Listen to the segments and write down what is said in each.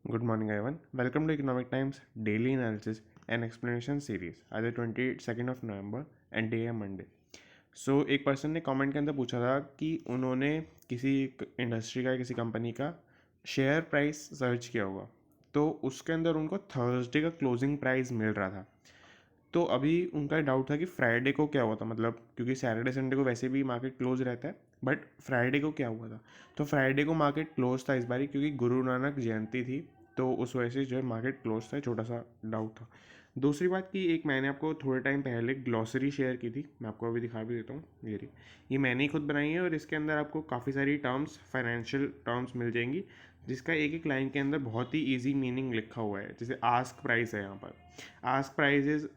Good morning, everyone. Welcome to Economic Times Daily Analysis and Explanation Series. आज है 22nd of November and day है Monday. सो एक person ने comment के अंदर पूछा था कि उन्होंने किसी इंडस्ट्री का किसी कंपनी का शेयर प्राइस सर्च किया होगा, तो उसके अंदर उनको थर्सडे का क्लोजिंग प्राइस मिल रहा था। तो अभी उनका डाउट था कि फ्राइडे को क्या हुआ था, मतलब क्योंकि सैटरडे संडे को वैसे भी मार्केट क्लोज रहता है, बट फ्राइडे को क्या हुआ था। तो फ्राइडे को मार्केट क्लोज था इस बारी, क्योंकि गुरु नानक जयंती थी, तो उस वजह से जो है मार्केट क्लोज था। छोटा सा डाउट था। दूसरी बात कि एक मैंने आपको थोड़े टाइम पहले ग्लॉसरी शेयर की थी, मैं आपको अभी दिखा भी देता हूँ। ये मैंने ही खुद बनाई है और इसके अंदर आपको काफ़ी सारी टर्म्स, फाइनेंशियल टर्म्स मिल जाएंगी, जिसका एक एक लाइन के अंदर बहुत ही ईजी मीनिंग लिखा हुआ है। जैसे आस्क प्राइस है यहाँ पर। Ask price is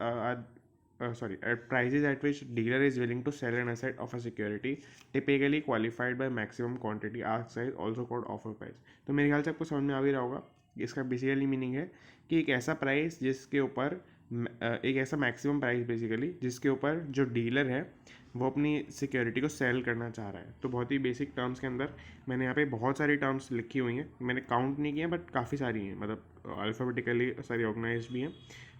at prices at which dealer is willing to sell an asset of a security typically qualified by maximum quantity ask size also called offer price। तो मेरे ख्याल से आपको समझ में आ भी रहा होगा। इसका बेसिकली मीनिंग है कि एक ऐसा प्राइस जिसके ऊपर एक ऐसा मैक्सिमम प्राइस बेसिकली जिसके ऊपर जो डीलर है वो अपनी सिक्योरिटी को सेल करना चाह रहा है। तो बहुत ही बेसिक टर्म्स के अंदर मैंने यहाँ पे बहुत सारी टर्म्स लिखी हुई हैं, मैंने काउंट नहीं किए हैं बट काफ़ी सारी हैं, मतलब अल्फ़ाबेटिकली सारी ऑर्गेनाइज भी हैं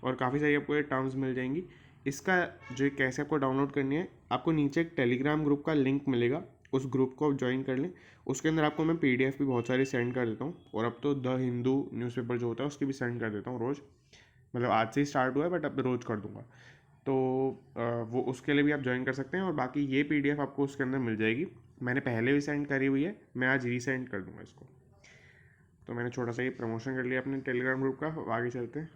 और काफ़ी सारी आपको ये टर्म्स मिल जाएंगी। इसका जो कैसे आपको डाउनलोड करनी है, आपको नीचे एक टेलीग्राम ग्रुप का लिंक मिलेगा, उस ग्रुप को आप ज्वाइन कर लें। उसके अंदर आपको मैं पीडीएफ भी बहुत सारी सेंड कर देता हूँ और अब तो द हिंदू न्यूज़पेपर जो होता है उसकी भी सेंड कर देता हूँ रोज़। मतलब आज से ही स्टार्ट हुआ है बट अब रोज़ कर दूँगा। तो वो उसके लिए भी आप ज्वाइन कर सकते हैं और बाकी ये पीडीएफ आपको उसके अंदर मिल जाएगी। मैंने पहले भी सेंड करी हुई है, मैं आज रीसेंड कर दूँगा इसको। तो मैंने छोटा सा ये प्रमोशन कर लिया अपने टेलीग्राम ग्रुप का। आगे चलते हैं।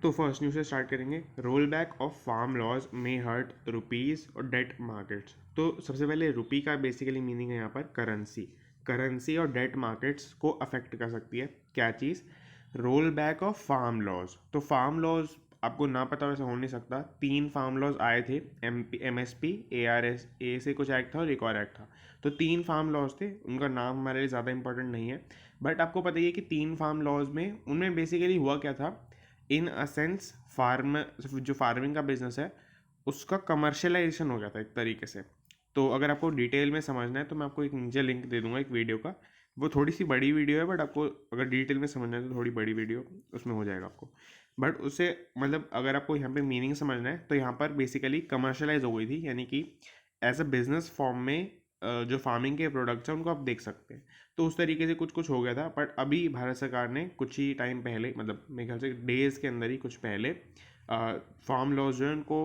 तो फर्स्ट न्यूज़ से स्टार्ट करेंगे। Roll back of farm laws may hurt rupees और डेट मार्केट्स। तो सबसे पहले रुपी का बेसिकली मीनिंग है यहाँ पर करेंसी और डेट मार्केट्स को अफेक्ट कर सकती है। क्या चीज़? Roll back of farm laws. तो फार्म लॉज आपको ना पता वैसे हो नहीं सकता। 3 फार्म लॉज आए थे, MSP, ARSA से कुछ एक्ट था और एक और एक्ट था। तो 3 फार्म लॉज थे, उनका नाम हमारे लिए ज़्यादा इंपॉर्टेंट नहीं है, बट आपको पता ही है कि 3 फार्म लॉज में उनमें बेसिकली हुआ क्या था। इन अ सेंस जो फार्मिंग का बिजनेस है उसका कमर्शलाइजेशन हो गया था एक तरीके से। तो अगर आपको डिटेल में समझना है तो मैं आपको एक नीचे लिंक दे दूंगा एक वीडियो का। वो थोड़ी सी बड़ी वीडियो है बट आपको अगर डिटेल में समझना है तो थोड़ी बड़ी वीडियो उसमें हो जाएगा आपको। बट उसे मतलब अगर आपको यहाँ पे मीनिंग समझना है तो यहाँ पर बेसिकली कमर्शलाइज हो गई थी, यानी कि एज अ बिजनेस फॉर्म में जो फार्मिंग के प्रोडक्ट्स हैं उनको आप देख सकते हैं। तो उस तरीके से कुछ कुछ हो गया था, बट अभी भारत सरकार ने कुछ ही टाइम पहले, मतलब मेरे ख्याल से डेज़ के अंदर ही कुछ पहले फार्म लॉज जो है उनको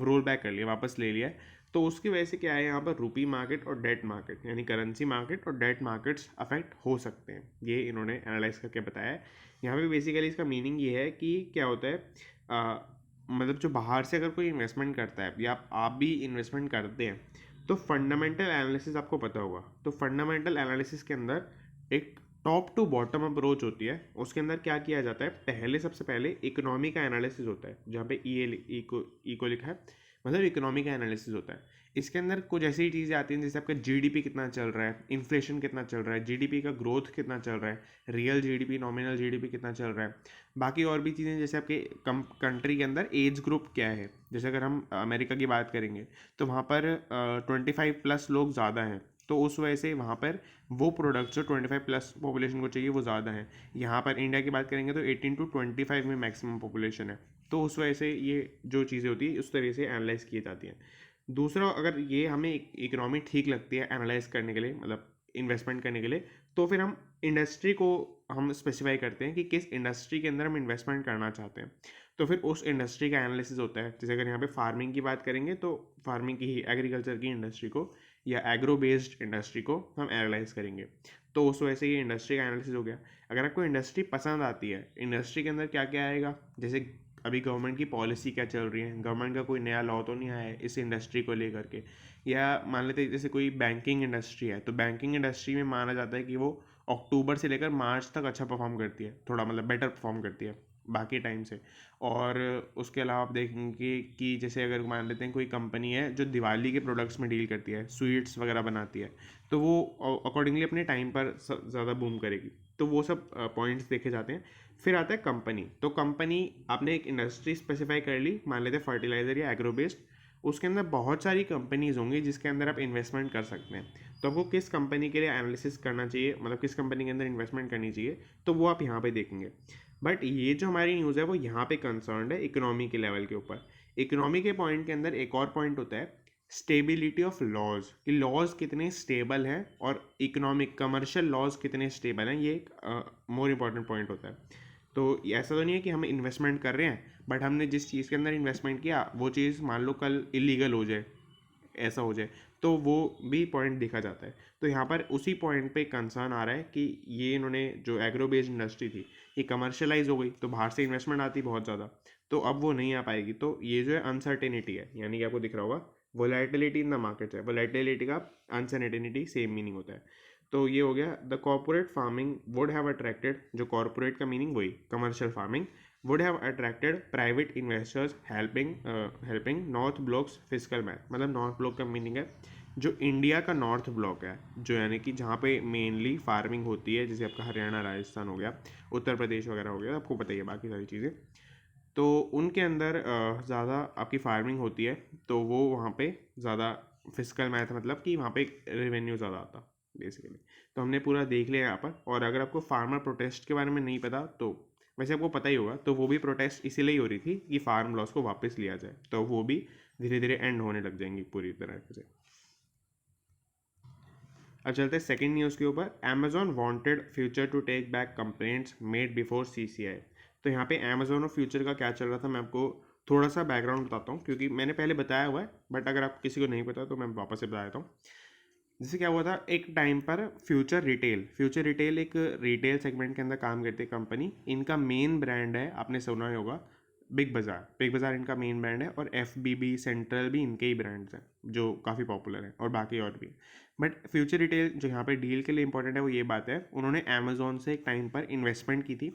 रोल बैक कर लिया, वापस ले लिया है। तो उसकी वजह से क्या है, यहाँ पर रुपी मार्केट और डेट मार्केट यानी करेंसी मार्केट और डेट मार्केट्स अफेक्ट हो सकते हैं, ये इन्होंने एनालाइज करके बताया है। यहाँ पे बेसिकली इसका मीनिंग ये है कि क्या होता है, मतलब जो बाहर से अगर कोई इन्वेस्टमेंट करता है या आप भी इन्वेस्टमेंट करते हैं तो फंडामेंटल एनालिसिस आपको पता होगा। तो फंडामेंटल एनालिसिस के अंदर एक टॉप टू बॉटम अप्रोच होती है। उसके अंदर क्या किया जाता है, पहले सबसे पहले इकोनॉमी का एनालिसिस होता है, जहाँ पे इको लिखा है, मतलब इकोनॉमी का एनालिसिस होता है। इसके अंदर कुछ ऐसी चीज़ें आती हैं जैसे आपका जीडीपी कितना चल रहा है, इन्फ्लेशन कितना चल रहा है, जीडीपी का ग्रोथ कितना चल रहा है, रियल जीडीपी, नॉमिनल जीडीपी कितना चल रहा है। बाकी और भी चीज़ें जैसे आपके कंट्री के अंदर एज ग्रुप क्या है। जैसे अगर हम अमेरिका की बात करेंगे तो वहाँ पर 25+ लोग ज़्यादा हैं, तो उस वजह से वहाँ पर वो प्रोडक्ट्स जो 25+ पॉपुलेशन को चाहिए वो ज़्यादा है। यहाँ पर इंडिया की बात करेंगे तो 18 to 25 में मैक्सिमम पॉपुलेशन है। तो उस वजह से ये जो चीज़ें होती है उस तरीके से एनालाइज की जाती हैं। दूसरा, अगर ये हमें इकोनॉमी ठीक लगती है एनालाइज करने के लिए, मतलब इन्वेस्टमेंट करने के लिए, तो फिर हम इंडस्ट्री को हम स्पेसिफाई करते हैं कि किस इंडस्ट्री के अंदर हम इन्वेस्टमेंट करना चाहते हैं। तो फिर उस इंडस्ट्री का एनालिसिस होता है। जैसे अगर यहाँ पे फार्मिंग की बात करेंगे तो फार्मिंग की ही, एग्रीकल्चर की इंडस्ट्री को या एग्रो बेस्ड इंडस्ट्री को हम एनालाइज करेंगे। तो उस वजह से ये इंडस्ट्री का एनालिसिस हो गया। अगर आपको इंडस्ट्री पसंद आती है, इंडस्ट्री के अंदर क्या क्या आएगा, जैसे अभी गवर्नमेंट की पॉलिसी क्या चल रही है, गवर्नमेंट का कोई नया लॉ तो नहीं आया है इस इंडस्ट्री को लेकर के। या मान लेते हैं जैसे कोई बैंकिंग इंडस्ट्री है, तो बैंकिंग इंडस्ट्री में माना जाता है कि वो अक्टूबर से लेकर मार्च तक अच्छा परफॉर्म करती है, थोड़ा मतलब बेटर परफॉर्म करती है बाकी टाइम से। और उसके अलावा आप देखेंगे कि जैसे अगर मान लेते हैं कोई कंपनी है जो दिवाली के प्रोडक्ट्स में डील करती है, स्वीट्स वगैरह बनाती है, तो वो अकॉर्डिंगली अपने टाइम पर ज़्यादा बूम करेगी। तो वो सब पॉइंट्स देखे जाते हैं। फिर आता है कंपनी। तो कंपनी, आपने एक इंडस्ट्री स्पेसिफाई कर ली, मान लेते हैं फर्टिलाइज़र या एग्रो बेस्ड, उसके अंदर बहुत सारी कंपनीज होंगी जिसके अंदर आप इन्वेस्टमेंट कर सकते हैं। तो आपको किस कंपनी के लिए एनालिसिस करना चाहिए, मतलब किस कंपनी के अंदर इन्वेस्टमेंट करनी चाहिए, तो वो आप यहाँ पे देखेंगे। बट ये जो हमारी न्यूज़ है वो यहाँ पे कंसर्न्ड है इकोनॉमी के लेवल के ऊपर। इकोनॉमी के पॉइंट के अंदर एक और पॉइंट होता है स्टेबिलिटी ऑफ लॉज, कि लॉज कितने स्टेबल हैं और इकोनॉमिक कमर्शियल लॉज कितने स्टेबल हैं, ये एक मोर इम्पॉर्टेंट पॉइंट होता है। तो ऐसा तो नहीं है कि हम इन्वेस्टमेंट कर रहे हैं बट हमने जिस चीज़ के अंदर इन्वेस्टमेंट किया वो चीज़ मान लो कल इलीगल हो जाए, ऐसा हो जाए, तो वो भी पॉइंट देखा जाता है। तो यहाँ पर उसी पॉइंट पे कंसर्न आ रहा है कि ये इन्होंने जो एग्रो बेस्ड इंडस्ट्री थी ये कमर्शलाइज हो गई, तो बाहर से इन्वेस्टमेंट आती बहुत ज़्यादा, तो अब वो नहीं आ पाएगी। तो ये जो है अनसर्टेनिटी है, यानी कि आपको दिख रहा होगा वोलेटिलिटी इन द मार्केट है, वोलेटिलिटी का अनसर्टेनिटी सेम मीनिंग होता है। तो ये हो गया the corporate farming would have attracted, जो कॉर्पोरेट का मीनिंग वही commercial farming, would have attracted private investors helping north blocks physical math. मतलब नॉर्थ ब्लॉक का मीनिंग है जो इंडिया का नॉर्थ ब्लॉक है, जो यानी कि जहाँ पे मेनली फार्मिंग होती है, जैसे आपका हरियाणा राजस्थान हो गया, उत्तर प्रदेश वगैरह हो गया, आपको पता ही है बाकी सारी चीज़ें। तो उनके अंदर ज़्यादा आपकी फार्मिंग होती है, तो वो वहाँ पे ज़्यादा फिजिकल मैथ, मतलब कि वहाँ पे रेवेन्यू ज़्यादा आता बेसिकली। तो हमने पूरा देख लिया यहाँ पर। और अगर आपको फार्मर प्रोटेस्ट के बारे में नहीं पता तो वैसे आपको पता ही होगा, तो वो भी प्रोटेस्ट इसीलिए हो रही थी कि फार्म लॉस को वापस लिया जाए, तो वो भी धीरे धीरे एंड होने लग जाएंगी पूरी तरह से। अब चलते हैं सेकंड न्यूज़ के ऊपर। Amazon wanted Future to take back complaints made before CCI. तो यहाँ पे अमेजॉन और फ्यूचर का क्या चल रहा था, मैं आपको थोड़ा सा बैकग्राउंड बताता हूँ, क्योंकि मैंने पहले बताया हुआ है बट अगर आप किसी को नहीं पता तो मैं वापस से बता देता हूँ। जैसे क्या हुआ था एक टाइम पर, फ्यूचर रिटेल एक रिटेल सेगमेंट के अंदर काम करती है कंपनी। इनका मेन ब्रांड है, आपने सुना ही होगा, बिग बाज़ार इनका मेन ब्रांड है, और FBB सेंट्रल भी इनके ही ब्रांड्स हैं जो काफ़ी पॉपुलर हैं, और बाकी और भी। बट फ्यूचर रिटेल जो यहाँ पे डील के लिए इंपॉर्टेंट है वो ये बात है, उन्होंने अमेजोन से एक टाइम पर इन्वेस्टमेंट की थी,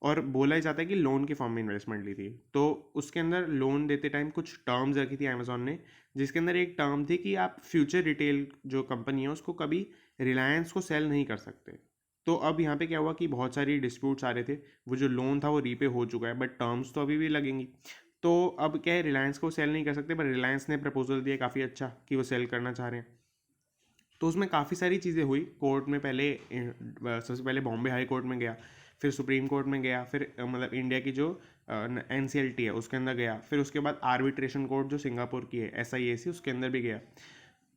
और बोला जाता है कि लोन के फॉर्म में इन्वेस्टमेंट ली थी। तो उसके अंदर लोन देते टाइम कुछ टर्म्स रखी थी अमेजोन ने, जिसके अंदर एक टर्म थी कि आप फ्यूचर रिटेल जो कंपनी है उसको कभी रिलायंस को सेल नहीं कर सकते। तो अब यहाँ पे क्या हुआ कि बहुत सारी डिस्प्यूट्स आ रहे थे, वो जो लोन था वो रीपे हो चुका है बट टर्म्स तो अभी भी लगेंगी। तो अब क्या है, रिलायंस को सेल नहीं कर सकते, पर रिलायंस ने प्रपोजल दिया काफ़ी अच्छा कि वो सेल करना चाह रहे हैं। तो उसमें काफ़ी सारी चीज़ें हुई कोर्ट में, पहले सबसे पहले बॉम्बे हाई कोर्ट में गया, फिर सुप्रीम कोर्ट में गया, फिर मतलब इंडिया की जो NCLT है उसके अंदर गया, फिर उसके बाद आर्बिट्रेशन कोर्ट जो सिंगापुर की है SIAC उसके अंदर भी गया।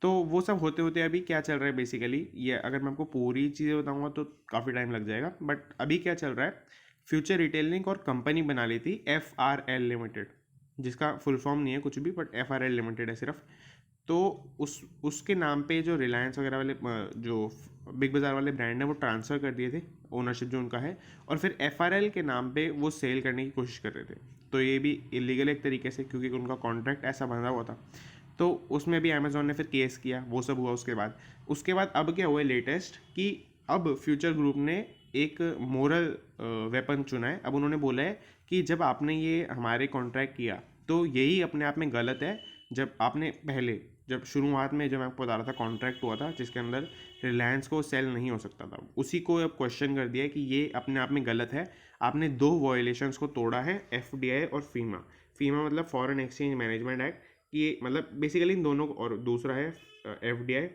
तो वो सब होते होते अभी क्या चल रहा है बेसिकली, ये अगर मैं आपको पूरी चीज़ें बताऊंगा तो काफ़ी टाइम लग जाएगा, बट अभी क्या चल रहा है, फ्यूचर रिटेलिंग और कंपनी बना ली थी FRL लिमिटेड, जिसका फुल फॉर्म नहीं है कुछ भी, बट FRL लिमिटेड है सिर्फ। तो उसके नाम पे जो रिलायंस वगैरह वाले जो बिग बाज़ार वाले ब्रांड है वो ट्रांसफ़र कर दिए थे ओनरशिप जो उनका है, और फिर FRL के नाम पे वो सेल करने की कोशिश कर रहे थे। तो ये भी इलीगल एक तरीके से, क्योंकि उनका कॉन्ट्रैक्ट ऐसा बंधा हुआ था। तो उसमें भी अमेजोन ने फिर केस किया, वो सब हुआ। उसके बाद अब क्या हुआ लेटेस्ट, कि अब फ्यूचर ग्रुप ने एक मोरल वेपन चुना है। अब उन्होंने बोला है कि जब आपने ये हमारे कॉन्ट्रैक्ट किया तो यही अपने आप में गलत है। जब आपने पहले, जब शुरुआत में, जब मैं आपको बता रहा था कॉन्ट्रैक्ट हुआ था जिसके अंदर रिलायंस को सेल नहीं हो सकता था, उसी को अब क्वेश्चन कर दिया है कि ये अपने आप में गलत है। आपने दो वायलेशंस को तोड़ा है, FDI और फीमा मतलब फॉरेन एक्सचेंज मैनेजमेंट एक्ट, कि मतलब बेसिकली इन दोनों को, और दूसरा है FDI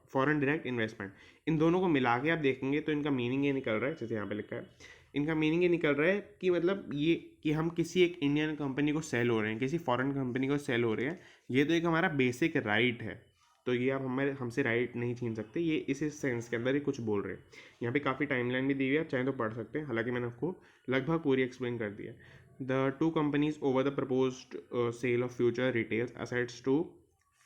फॉरेन डायरेक्ट इन्वेस्टमेंट। इन दोनों को मिला के आप देखेंगे तो इनका मीनिंग ये निकल रहा है, जैसे यहाँ पे लिखा है, इनका मीनिंग ये निकल रहा है कि मतलब ये कि हम किसी एक इंडियन कंपनी को सेल हो रहे हैं, किसी फॉरेन कंपनी को सेल हो रहे हैं, ये तो एक हमारा बेसिक राइट है। तो ये आप हमसे राइट नहीं छीन सकते, ये इस सेंस के अंदर ही कुछ बोल रहे हैं। यहाँ पे काफ़ी टाइमलाइन भी दी हुई है, आप चाहें तो पढ़ सकते हैं, हालांकि मैंने आपको लगभग पूरी एक्सप्लेन कर दिया। The two companies over the proposed sale of Future Retail's assets to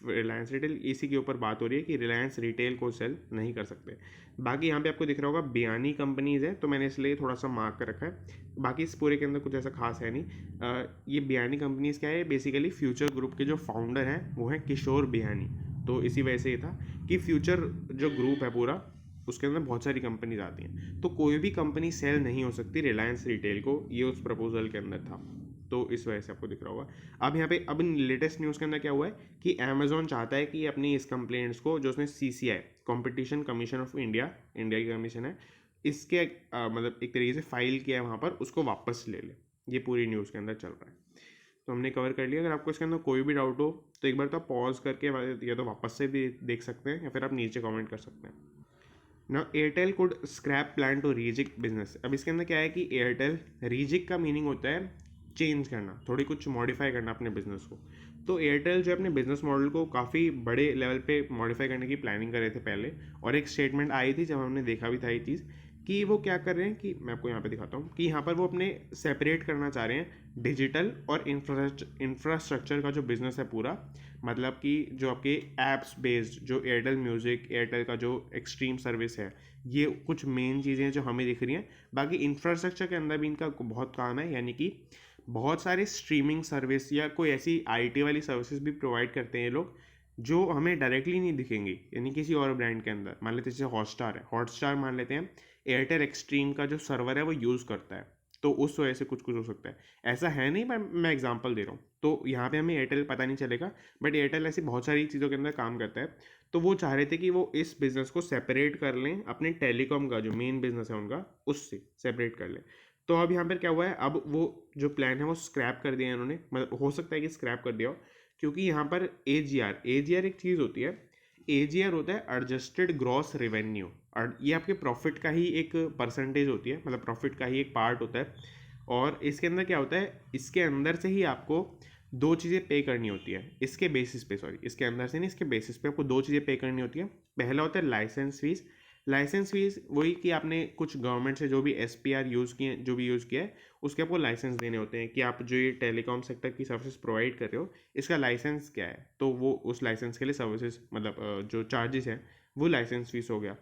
Reliance Retail, इसी के ऊपर बात हो रही है कि रिलायंस रिटेल को सेल नहीं कर सकते। बाकी यहाँ पे आपको दिख रहा होगा बयानी कंपनीज है, तो मैंने इसलिए थोड़ा सा मार्क कर रखा है, बाकी इस पूरे के अंदर कुछ ऐसा खास है नहीं। ये बयानी कंपनीज क्या है, बेसिकली फ्यूचर ग्रुप के जो फाउंडर हैं वो हैं किशोर बियानी। तो इसी वजह से ये था कि फ्यूचर जो ग्रुप है पूरा, उसके अंदर बहुत सारी कंपनीज आती हैं, तो कोई भी कंपनी सेल नहीं हो सकती रिलायंस रिटेल को, ये उस प्रपोजल के अंदर था। तो इस वजह से आपको दिख रहा होगा। अब यहाँ पे अब लेटेस्ट न्यूज़ के अंदर क्या हुआ है कि अमेजोन चाहता है कि अपनी इस कंप्लेंट्स को, जो उसने CCI competition commission of India की कमीशन है, इसके मतलब एक तरीके से फाइल किया है वहाँ पर, उसको वापस ले ले। ये पूरी न्यूज़ के अंदर चल रहा है। तो हमने कवर कर लिया। अगर आपको इसके अंदर कोई भी डाउट हो तो एक बार तो आप पॉज करके या तो वापस से भी देख सकते हैं या फिर आप नीचे कमेंट कर सकते हैं। ना Airtel could scrap plan to rejig business. अब इसके अंदर क्या है कि एयरटेल, रीजिक का मीनिंग होता है चेंज करना, थोड़ी कुछ मॉडिफाई करना अपने बिजनेस को। तो एयरटेल जो है अपने बिजनेस मॉडल को काफ़ी बड़े लेवल पे मॉडिफाई करने की प्लानिंग कर रहे थे पहले, और एक स्टेटमेंट आई थी जब हमने देखा भी था ये चीज़ कि वो क्या कर रहे हैं कि मैं आपको यहाँ पे दिखाता हूँ कि यहाँ पर वो अपने सेपरेट करना चाह रहे हैं डिजिटल और इंफ्रास्ट्रक्चर का जो बिज़नेस है पूरा। मतलब कि जो आपके ऐप्स बेस्ड जो एयरटेल म्यूज़िक, एयरटेल का जो एक्सट्रीम सर्विस है, ये कुछ मेन चीज़ें हैं जो हमें दिख रही हैं। बाकी इंफ्रास्ट्रक्चर के अंदर भी इनका बहुत काम है, यानी कि बहुत सारे स्ट्रीमिंग सर्विस या कोई ऐसी आईटी वाली सर्विसेज भी प्रोवाइड करते हैं ये लोग, जो हमें डायरेक्टली नहीं दिखेंगी, यानी किसी और ब्रांड के अंदर। मान लेते हैं जैसे हॉटस्टार है, हॉटस्टार मान लेते हैं एयरटेल एक्सट्रीम का जो सर्वर है वो यूज़ करता है, तो उस वजह से कुछ कुछ हो सकता है। ऐसा है नहीं, मैं एग्जांपल दे रहा हूँ, तो यहाँ पे हमें एयरटेल पता नहीं चलेगा, बट एयरटेल ऐसी बहुत सारी चीज़ों के अंदर काम करता है। तो वो चाह रहे थे कि वो इस बिज़नेस को सेपरेट कर लें, अपने टेलीकॉम का जो मेन बिज़नेस है उनका उससे सेपरेट कर लें। तो अब यहाँ पर क्या हुआ है, अब वो जो प्लान है वो स्क्रैप कर दिया है इन्होंने, मतलब हो सकता है कि स्क्रैप कर दिया हो, क्योंकि यहाँ पर ए एक चीज़ होती है। ए होता है एडजस्टेड ग्रॉस रेवेन्यू, और ये आपके प्रॉफिट का ही एक परसेंटेज होती है, मतलब प्रॉफिट का ही एक पार्ट होता है। और इसके अंदर क्या होता है, इसके अंदर से ही आपको दो चीज़ें पे करनी होती है, इसके बेसिस पे, सॉरी इसके अंदर से नहीं, इसके बेसिस पे आपको दो चीज़ें पे करनी होती है। पहला होता है लाइसेंस फीस। लाइसेंस फीस वही कि आपने कुछ गवर्नमेंट से जो भी SPR यूज़ किए, जो भी यूज़ किया है, उसके आपको लाइसेंस देने होते हैं कि आप जो ये टेलीकॉम सेक्टर की सर्विसेज प्रोवाइड कर रहे हो, इसका लाइसेंस क्या है, तो वो उस लाइसेंस के लिए सर्विसेज मतलब जो चार्जेस हैं वो लाइसेंस फीस हो गया।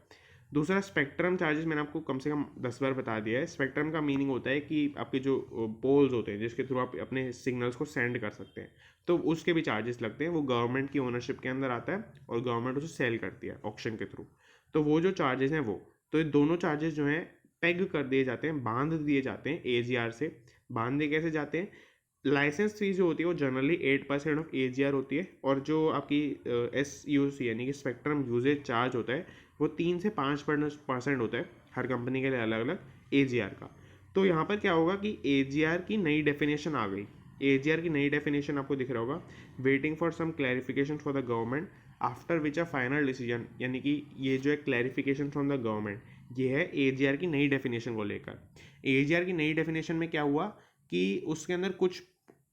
दूसरा स्पेक्ट्रम चार्जेस, मैंने आपको कम से कम 10 बार बता दिया है। स्पेक्ट्रम का मीनिंग होता है कि आपके जो पोल्स होते हैं जिसके थ्रू आप अपने सिग्नल्स को सेंड कर सकते हैं, तो उसके भी चार्जेस लगते हैं। वो गवर्नमेंट की ओनरशिप के अंदर आता है और गवर्नमेंट उसे सेल करती है ऑक्शन के थ्रू। तो वो जो चार्जेस हैं वो, तो ये दोनों चार्जेस जो हैं पेग कर दिए जाते हैं, बांध दिए जाते हैं AGR से। बांधे कैसे जाते हैं, लाइसेंस फीस जो होती है वो जनरली 8% ऑफ AGR होती है, और जो आपकी SUC यानी कि स्पेक्ट्रम यूजेज चार्ज होता है वो 3 से 5% होता है हर कंपनी के लिए अलग अलग AGR का। तो यहाँ पर क्या होगा कि AGR की नई डेफिनेशन आ गई। AGR की नई डेफिनेशन आपको दिख रहा होगा, waiting for some clarification for the government after which a final decision, यानी कि ये जो है क्लैरिफिकेशन फ्रॉम द गवर्नमेंट, ये है AGR की नई डेफिनेशन को लेकर। AGR की नई डेफिनेशन में क्या हुआ कि उसके अंदर कुछ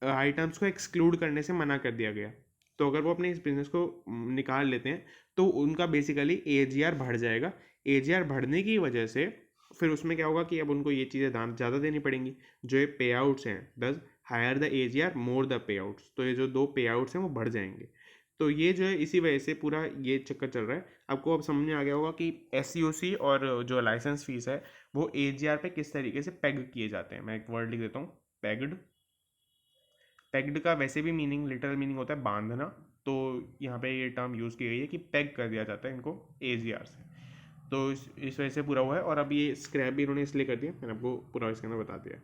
आइटम्स को एक्सक्लूड करने से मना कर दिया गया। तो अगर वो अपने इस बिज़नेस को निकाल लेते हैं तो उनका बेसिकली AGR बढ़ जाएगा। AGR बढ़ने की वजह से फिर उसमें क्या होगा कि अब उनको ये चीज़ें दाम ज़्यादा देनी पड़ेंगी, जो ये पे आउट्स हैं, दस हायर द AGR more the payouts, तो ये जो दो पे आउट्स हैं वो बढ़ जाएंगे। तो ये जो है इसी वजह से पूरा ये चक्कर चल रहा है। आपको अब समझ में आ गया होगा कि SUC और जो लाइसेंस फीस है वो AGR पे किस तरीके से पेग किए जाते हैं। मैं एक वर्ड लिख देता हूँ, पेग्ड। पेग्ड का वैसे भी मीनिंग, लिटरल मीनिंग होता है बांधना, तो यहाँ पे ये टर्म यूज़ की गई है कि पेग कर दिया जाता है इनको AGR से। तो इस वजह से पूरा हुआ है, और अब ये स्क्रैप भी इन्होंने इसलिए कर दिया, मैंने आपको पूरा इसके अंदर बता दिया।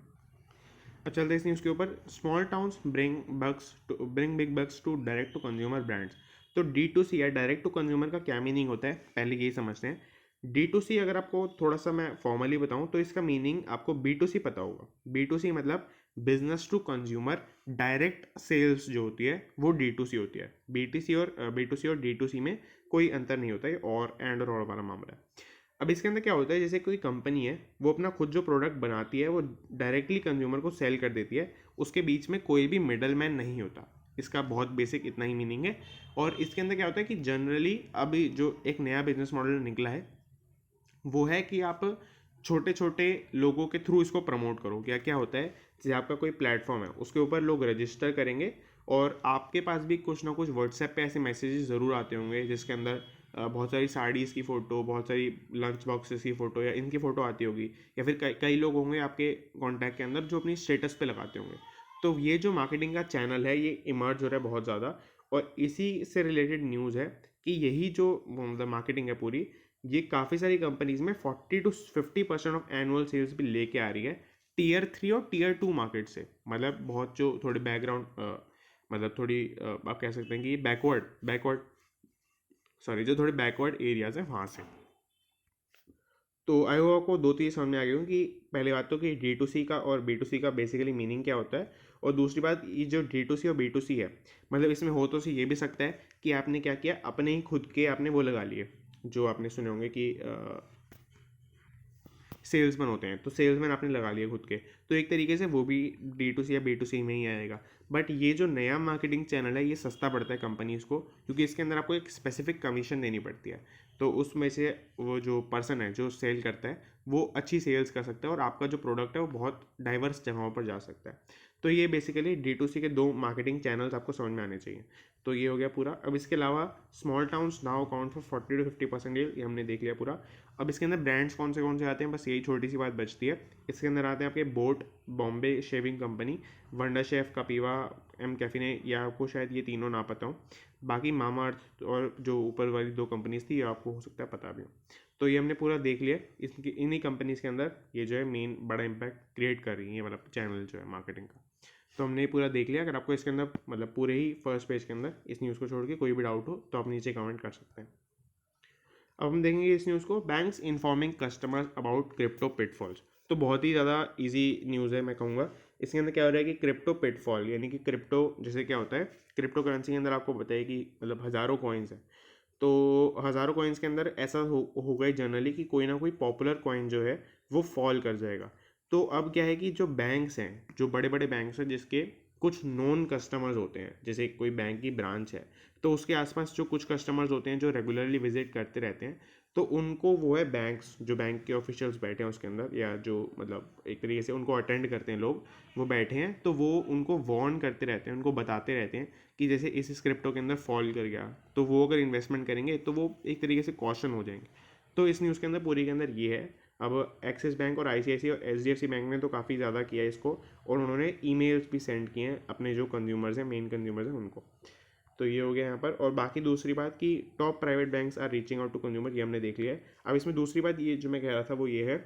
अब चलते हैं इस न्यूज़ के ऊपर। Small towns bring big bucks to direct to consumer brands. तो D2C या डायरेक्ट टू कंज्यूमर का क्या मीनिंग होता है, पहले यही समझते हैं। D2C अगर आपको थोड़ा सा मैं फॉर्मली बताऊं तो इसका मीनिंग आपको B2C पता होगा। B2C मतलब business to consumer, direct sales जो होती है वो D2C होती है। B2C और D2C में कोई अंतर नहीं होता है, और एंड और वाला मामला है। अब इसके अंदर क्या होता है, जैसे कोई कंपनी है वो अपना खुद जो प्रोडक्ट बनाती है वो डायरेक्टली कंज्यूमर को सेल कर देती है, उसके बीच में कोई भी मिडल मैन नहीं होता। इसका बहुत बेसिक इतना ही मीनिंग है। और इसके अंदर क्या होता है कि जनरली अभी जो एक नया बिजनेस मॉडल निकला है वो है कि आप छोटे छोटे लोगों के थ्रू इसको प्रमोट करो। क्या क्या होता है, जैसे आपका कोई प्लेटफॉर्म है उसके ऊपर लोग रजिस्टर करेंगे, और आपके पास भी कुछ ना कुछ व्हाट्सएप पे ऐसे मैसेजेस ज़रूर आते होंगे जिसके अंदर बहुत सारी साड़ीज़ की फ़ोटो, बहुत सारी लंच बॉक्सेस की फ़ोटो या इनकी फ़ोटो आती होगी, या फिर कई लोग होंगे आपके कॉन्टैक्ट के अंदर जो अपनी स्टेटस पे लगाते होंगे। तो ये जो मार्केटिंग का चैनल है ये इमर्ज हो रहा है बहुत ज़्यादा, और इसी से रिलेटेड न्यूज़ है कि यही जो मतलब मार्केटिंग है पूरी, ये काफ़ी सारी कंपनीज में 40 to 50% ऑफ एनुअल सेल्स भी लेके आ रही है Tier 3 और Tier 2 मार्केट से। मतलब बहुत जो थोड़े बैकग्राउंड मतलब थोड़ी आप कह सकते हैं कि बैकवर्ड जो थोड़े बैकवर्ड एरियाज हैं वहाँ से। तो आई होप आपको दो चीज़ समझ में आ गई कि पहली बात तो कि D2C का और B2C का बेसिकली मीनिंग क्या होता है, और दूसरी बात ये जो D2C और B2C है, मतलब इसमें हो तो ये भी सकता है कि आपने क्या किया, अपने ही खुद के आपने वो लगा लिए, जो आपने सुने होंगे कि सेल्समैन होते हैं, तो सेल्समैन आपने लगा लिए खुद के, तो एक तरीके से वो भी D2C या B2C में ही आएगा। बट ये जो नया मार्केटिंग चैनल है ये सस्ता पड़ता है कंपनीज को, क्योंकि इसके अंदर आपको एक स्पेसिफिक कमीशन देनी पड़ती है, तो उसमें से वो जो पर्सन है जो सेल करता है वो अच्छी सेल्स कर सकता है, और आपका जो प्रोडक्ट है वो बहुत डाइवर्स जगहों पर जा सकता है। तो ये बेसिकली D2C के दो मार्केटिंग चैनल्स आपको समझ में आने चाहिए। तो ये हो गया पूरा। अब इसके अलावा small towns now account for 40 to 50% ये हमने देख लिया पूरा। अब इसके अंदर ब्रांड्स कौन से आते हैं, बस यही छोटी सी बात बचती है। इसके अंदर आते हैं आपके boAt, Bombay shaving company, Wonder Chef, Kapiva, mCaffeine, या आपको शायद ये तीनों ना पता हो। बाकी मामाअर्थ और जो ऊपर वाली दो कंपनीज थी ये आपको हो सकता है पता भी हो। तो ये हमने पूरा देख लिया। इसकी इन्हीं कंपनीज के अंदर ये जो है मेन बड़ा इम्पैक्ट क्रिएट कर रही है, मतलब चैनल जो है मार्केटिंग का। तो हमने ये पूरा देख लिया। अगर आपको इसके अंदर मतलब पूरे ही फर्स्ट पेज के अंदर इस न्यूज़ को छोड़ के कोई भी डाउट हो तो आप नीचे कमेंट कर सकते हैं। अब हम देखेंगे इस न्यूज़ को, banks informing customers about crypto pitfalls. तो बहुत ही ज़्यादा इजी न्यूज़ है मैं कहूँगा। इसके अंदर क्या हो रहा है कि क्रिप्टो पिटफॉल, यानी कि क्रिप्टो जैसे क्या होता है, क्रिप्टो करेंसी के अंदर आपको बताइए कि मतलब हज़ारों कॉइन्स हैं, तो हज़ारों कॉइन्स के अंदर ऐसा होगा ही जनरली कि कोई ना कोई पॉपुलर कॉइन जो है वो फॉल कर जाएगा। तो अब क्या है कि जो बैंक्स हैं, जो बड़े बड़े बैंक्स हैं जिसके कुछ नॉन कस्टमर्स होते हैं, जैसे कोई बैंक की ब्रांच है तो उसके आसपास जो कुछ कस्टमर्स होते हैं जो रेगुलरली विजिट करते रहते हैं, तो उनको वो है बैंक्स, जो बैंक के ऑफिशियल्स बैठे हैं उसके अंदर, या जो मतलब एक तरीके से उनको अटेंड करते हैं लोग, वो बैठे हैं, तो वो उनको वार्न करते रहते हैं, उनको बताते रहते हैं कि जैसे इस क्रिप्टो के अंदर फॉल कर गया तो वो अगर इन्वेस्टमेंट करेंगे तो वो एक तरीके से कॉशन हो जाएंगे। तो इस न्यूज़ के अंदर पूरी के अंदर ये है। अब एक्सिस बैंक और ICICI और HDFC बैंक ने तो काफ़ी ज़्यादा किया है इसको, और उन्होंने ईमेल्स भी सेंड किए हैं अपने जो कंज्यूमर्स हैं, मेन कंज्यूमर्स हैं उनको। तो ये हो गया यहाँ पर। और बाकी दूसरी बात कि top private banks are reaching out to consumer, ये हमने देख लिया है। अब इसमें दूसरी बात ये जो मैं कह रहा था वो ये है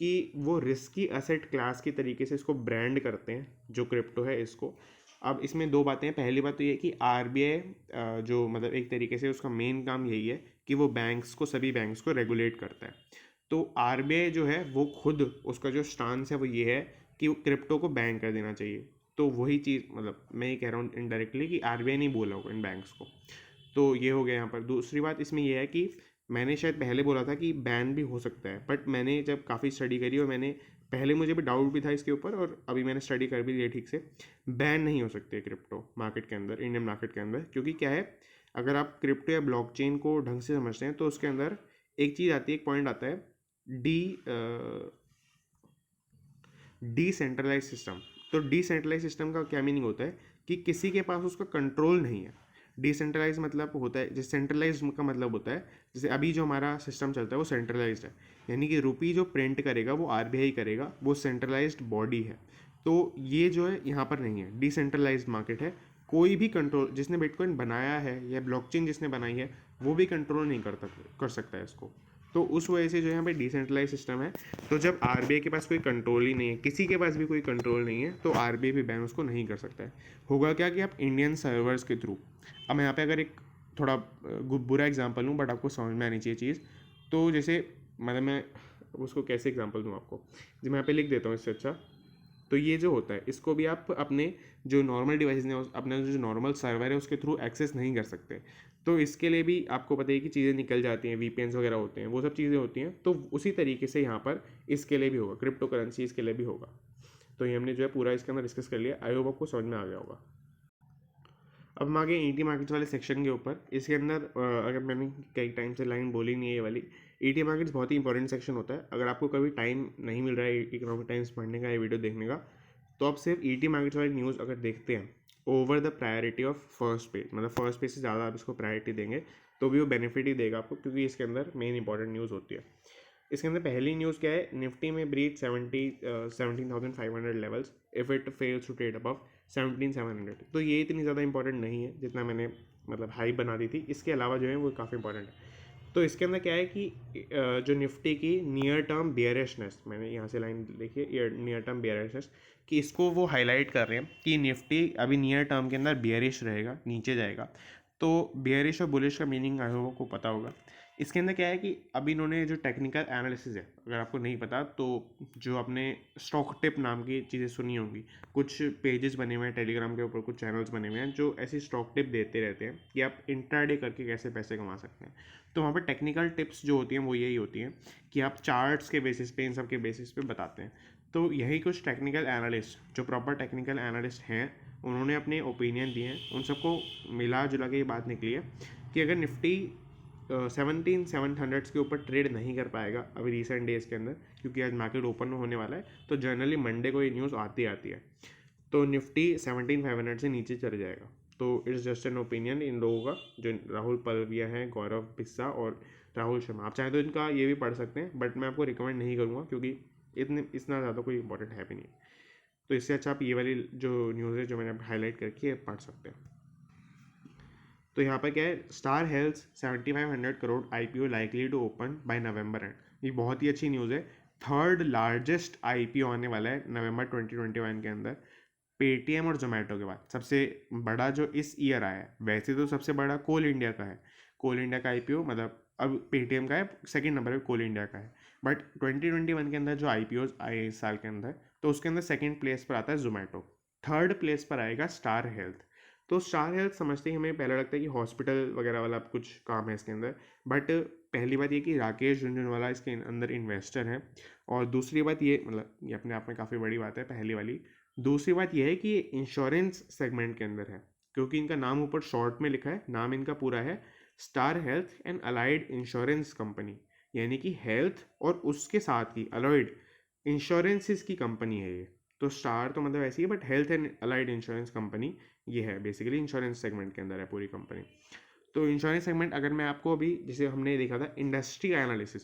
कि वो रिस्की एसेट क्लास की तरीके से इसको ब्रांड करते हैं, जो क्रिप्टो है इसको। अब इसमें दो बातें हैं। पहली बात तो ये कि RBI जो मतलब एक तरीके से उसका मेन काम यही है कि वो बैंक्स को, सभी बैंक्स को रेगुलेट करता है। तो RBI जो है वो खुद उसका जो स्टांस है वो ये है कि वो क्रिप्टो को बैन कर देना चाहिए। तो वही चीज़ मतलब मैं ये कह रहा हूँ इनडायरेक्टली कि RBI नहीं बोला होगा इन बैंक्स को। तो ये हो गया यहाँ पर। दूसरी बात इसमें ये है कि मैंने शायद पहले बोला था कि बैन भी हो सकता है, बट मैंने जब काफ़ी स्टडी करी और मैंने पहले मुझे भी डाउट भी था इसके ऊपर, और अभी मैंने स्टडी कर भी लिया ठीक से, बैन नहीं हो सकते क्रिप्टो मार्केट के अंदर, इंडियन मार्केट के अंदर। क्योंकि क्या है, अगर आप क्रिप्टो या ब्लॉकचेन को ढंग से समझते हैं तो उसके अंदर एक चीज़ आती है, एक पॉइंट आता है, डी डिसेंट्रलाइज सिस्टम। तो डिसेंट्रलाइज सिस्टम का क्या मीनिंग होता है कि किसी के पास उसका कंट्रोल नहीं है। डिसेंट्रलाइज मतलब होता है, जैसे सेंट्रलाइज का मतलब होता है, जैसे अभी जो हमारा सिस्टम चलता है वो सेंट्रलाइज्ड है, यानी कि रुपी जो प्रिंट करेगा वो RBI करेगा, वो सेंट्रलाइज्ड बॉडी है। तो ये जो है यहाँ पर नहीं है, डिसेंट्रलाइज्ड मार्केट है। कोई भी कंट्रोल, जिसने बिटकॉइन बनाया है या ब्लॉकचेन जिसने बनाई है, वो भी कंट्रोल नहीं कर सकता है इसको। तो उस वजह से जो यहाँ पे डिसेंट्रलाइज सिस्टम है। तो जब RBI के पास कोई कंट्रोल ही नहीं है, किसी के पास भी कोई कंट्रोल नहीं है, तो RBI भी बैन उसको नहीं कर सकता है। होगा क्या कि आप इंडियन सर्वर्स के थ्रू, अब मैं यहाँ पे अगर एक थोड़ा बुरा एग्जांपल लूँ बट आपको समझ में आनी चाहिए चीज़, तो जैसे मतलब मैं उसको कैसे एग्जांपल दूँ आपको, जो मैं यहाँ पे लिख देता हूँ इससे अच्छा। तो ये जो होता है इसको भी आप अपने जो नॉर्मल डिवाइस हैं, अपने जो नॉर्मल सर्वर है उसके थ्रू एक्सेस नहीं कर सकते। तो इसके लिए भी आपको पता है कि चीज़ें निकल जाती हैं, VPNs वगैरह होते हैं, वो सब चीज़ें होती हैं। तो उसी तरीके से यहाँ पर इसके लिए भी होगा, क्रिप्टो करेंसी इसके लिए भी होगा। तो ये हमने जो है पूरा इसके अंदर डिस्कस कर लिया। आई होप आपको समझ में आ गया होगा। अब हम आगे ET मार्केट्स वाले सेक्शन के ऊपर। इसके अंदर अगर मैंने कई टाइम से लाइन बोली नहीं है ये वाली, ET मार्केट्स बहुत ही इंपॉर्टेंट सेक्शन होता है। अगर आपको कभी टाइम नहीं मिल रहा है इकोनॉमिक टाइम्स पढ़ने का या वीडियो देखने का, तो आप सिर्फ ET मार्केट्स वाली न्यूज़ अगर देखते हैं over the priority of first page, मतलब फर्स्ट पेज से ज़्यादा आप इसको प्रायोरिटी देंगे तो भी वो बेनिफिट ही देगा आपको, क्योंकि इसके अंदर मेन इंपॉर्टेंट न्यूज़ होती है। इसके अंदर पहली न्यूज़ क्या है, निफ्टी में breach 17,500 levels if it fails to trade above 17,700। तो ये इतनी ज़्यादा इंपॉर्टेंट नहीं है जितना मैंने मतलब हाई बना दी थी। इसके अलावा जो है वो काफ़ी इंपॉर्टेंट है। तो इसके अंदर क्या है कि जो निफ्टी की नियर टर्म बेयरिशनेस, मैंने यहाँ से लाइन लिखी है, नियर टर्म बेयरिशनेस, कि इसको वो हाईलाइट कर रहे हैं कि निफ्टी अभी नियर टर्म के अंदर बेयरिश रहेगा, नीचे जाएगा। तो बेयरिश और बुलिश का मीनिंग आई होप को पता होगा इसके अंदर क्या है कि अभी इन्होंने जो टेक्निकल एनालिसिस है, अगर आपको नहीं पता तो जो आपने स्टॉक टिप नाम की चीज़ें सुनी होंगी, कुछ पेजेस बने हुए हैं टेलीग्राम के ऊपर, कुछ चैनल्स बने हुए हैं जो ऐसी स्टॉक टिप देते रहते हैं कि आप इंट्राडे करके कैसे पैसे कमा सकते हैं। तो वहाँ पर टेक्निकल टिप्स जो होती हैं वो यही होती हैं कि आप चार्ट्स के बेसिस पे, इन सब के बेसिस पे बताते हैं। तो यही कुछ टेक्निकल एनालिस्ट जो प्रॉपर टेक्निकल एनालिस्ट हैं, उन्होंने अपने ओपिनियन दिए हैं, उन सबको मिला जुला के ये बात निकली है कि अगर निफ्टी 17,700 के ऊपर ट्रेड नहीं कर पाएगा अभी रिसेंट डेज़ के अंदर, क्योंकि आज मार्केट ओपन होने वाला है, तो जनरली मंडे को ये न्यूज़ आती है, तो निफ्टी 17,500 से नीचे चल जाएगा। तो it's just an opinion in लोगों का, जो राहुल पलविया हैं, गौरव पिस्सा और राहुल शर्मा। आप चाहें तो इनका ये भी पढ़ सकते हैं, बट मैं आपको रिकमेंड नहीं करूँगा क्योंकि इतना ज़्यादा कोई इंपॉर्टेंट है भी नहीं। तो इससे अच्छा आप ये वाली जो न्यूज़ है जो मैंने हाईलाइट करके पढ़ सकते हैं। तो यहाँ पर क्या है, Star Health 7,500 crore IPO likely to open by November end. ये बहुत ही अच्छी न्यूज़ है। थर्ड लार्जेस्ट IPO आने वाला है नवंबर 2021 के अंदर, पेटीएम और जोमेटो के बाद। सबसे बड़ा जो इस ईयर आया है, वैसे तो सबसे बड़ा कोल इंडिया का है, कोल इंडिया का IPO, मतलब अब पेटीएम का है, सेकंड नंबर पे कोल इंडिया का है। बट 2021 के अंदर जो IPOs आए इस साल के अंदर, तो उसके अंदर सेकंड प्लेस पर आता है जोमेटो, थर्ड प्लेस पर आएगा स्टार हेल्थ। तो स्टार हेल्थ समझते ही हमें पहले लगता है कि हॉस्पिटल वगैरह वाला कुछ काम है इसके अंदर, बट पहली बात ये कि राकेश झुनझुनवाला इसके अंदर इन्वेस्टर है। और दूसरी बात ये, मतलब ये अपने आप में काफ़ी बड़ी बात है पहली वाली। दूसरी बात यह है कि ये इंश्योरेंस सेगमेंट के अंदर है, क्योंकि इनका नाम ऊपर शॉर्ट में लिखा है, नाम इनका पूरा है Star health and allied insurance company, यानी कि हेल्थ और उसके साथ ही अलाइड इंश्योरेंसेस की कंपनी है ये। तो स्टार तो मतलब ऐसी है, but health and allied insurance company ये है, बेसिकली इंश्योरेंस सेगमेंट के अंदर है पूरी कंपनी। तो इंश्योरेंस सेगमेंट, अगर मैं आपको अभी जैसे हमने देखा था इंडस्ट्री एनालिसिस,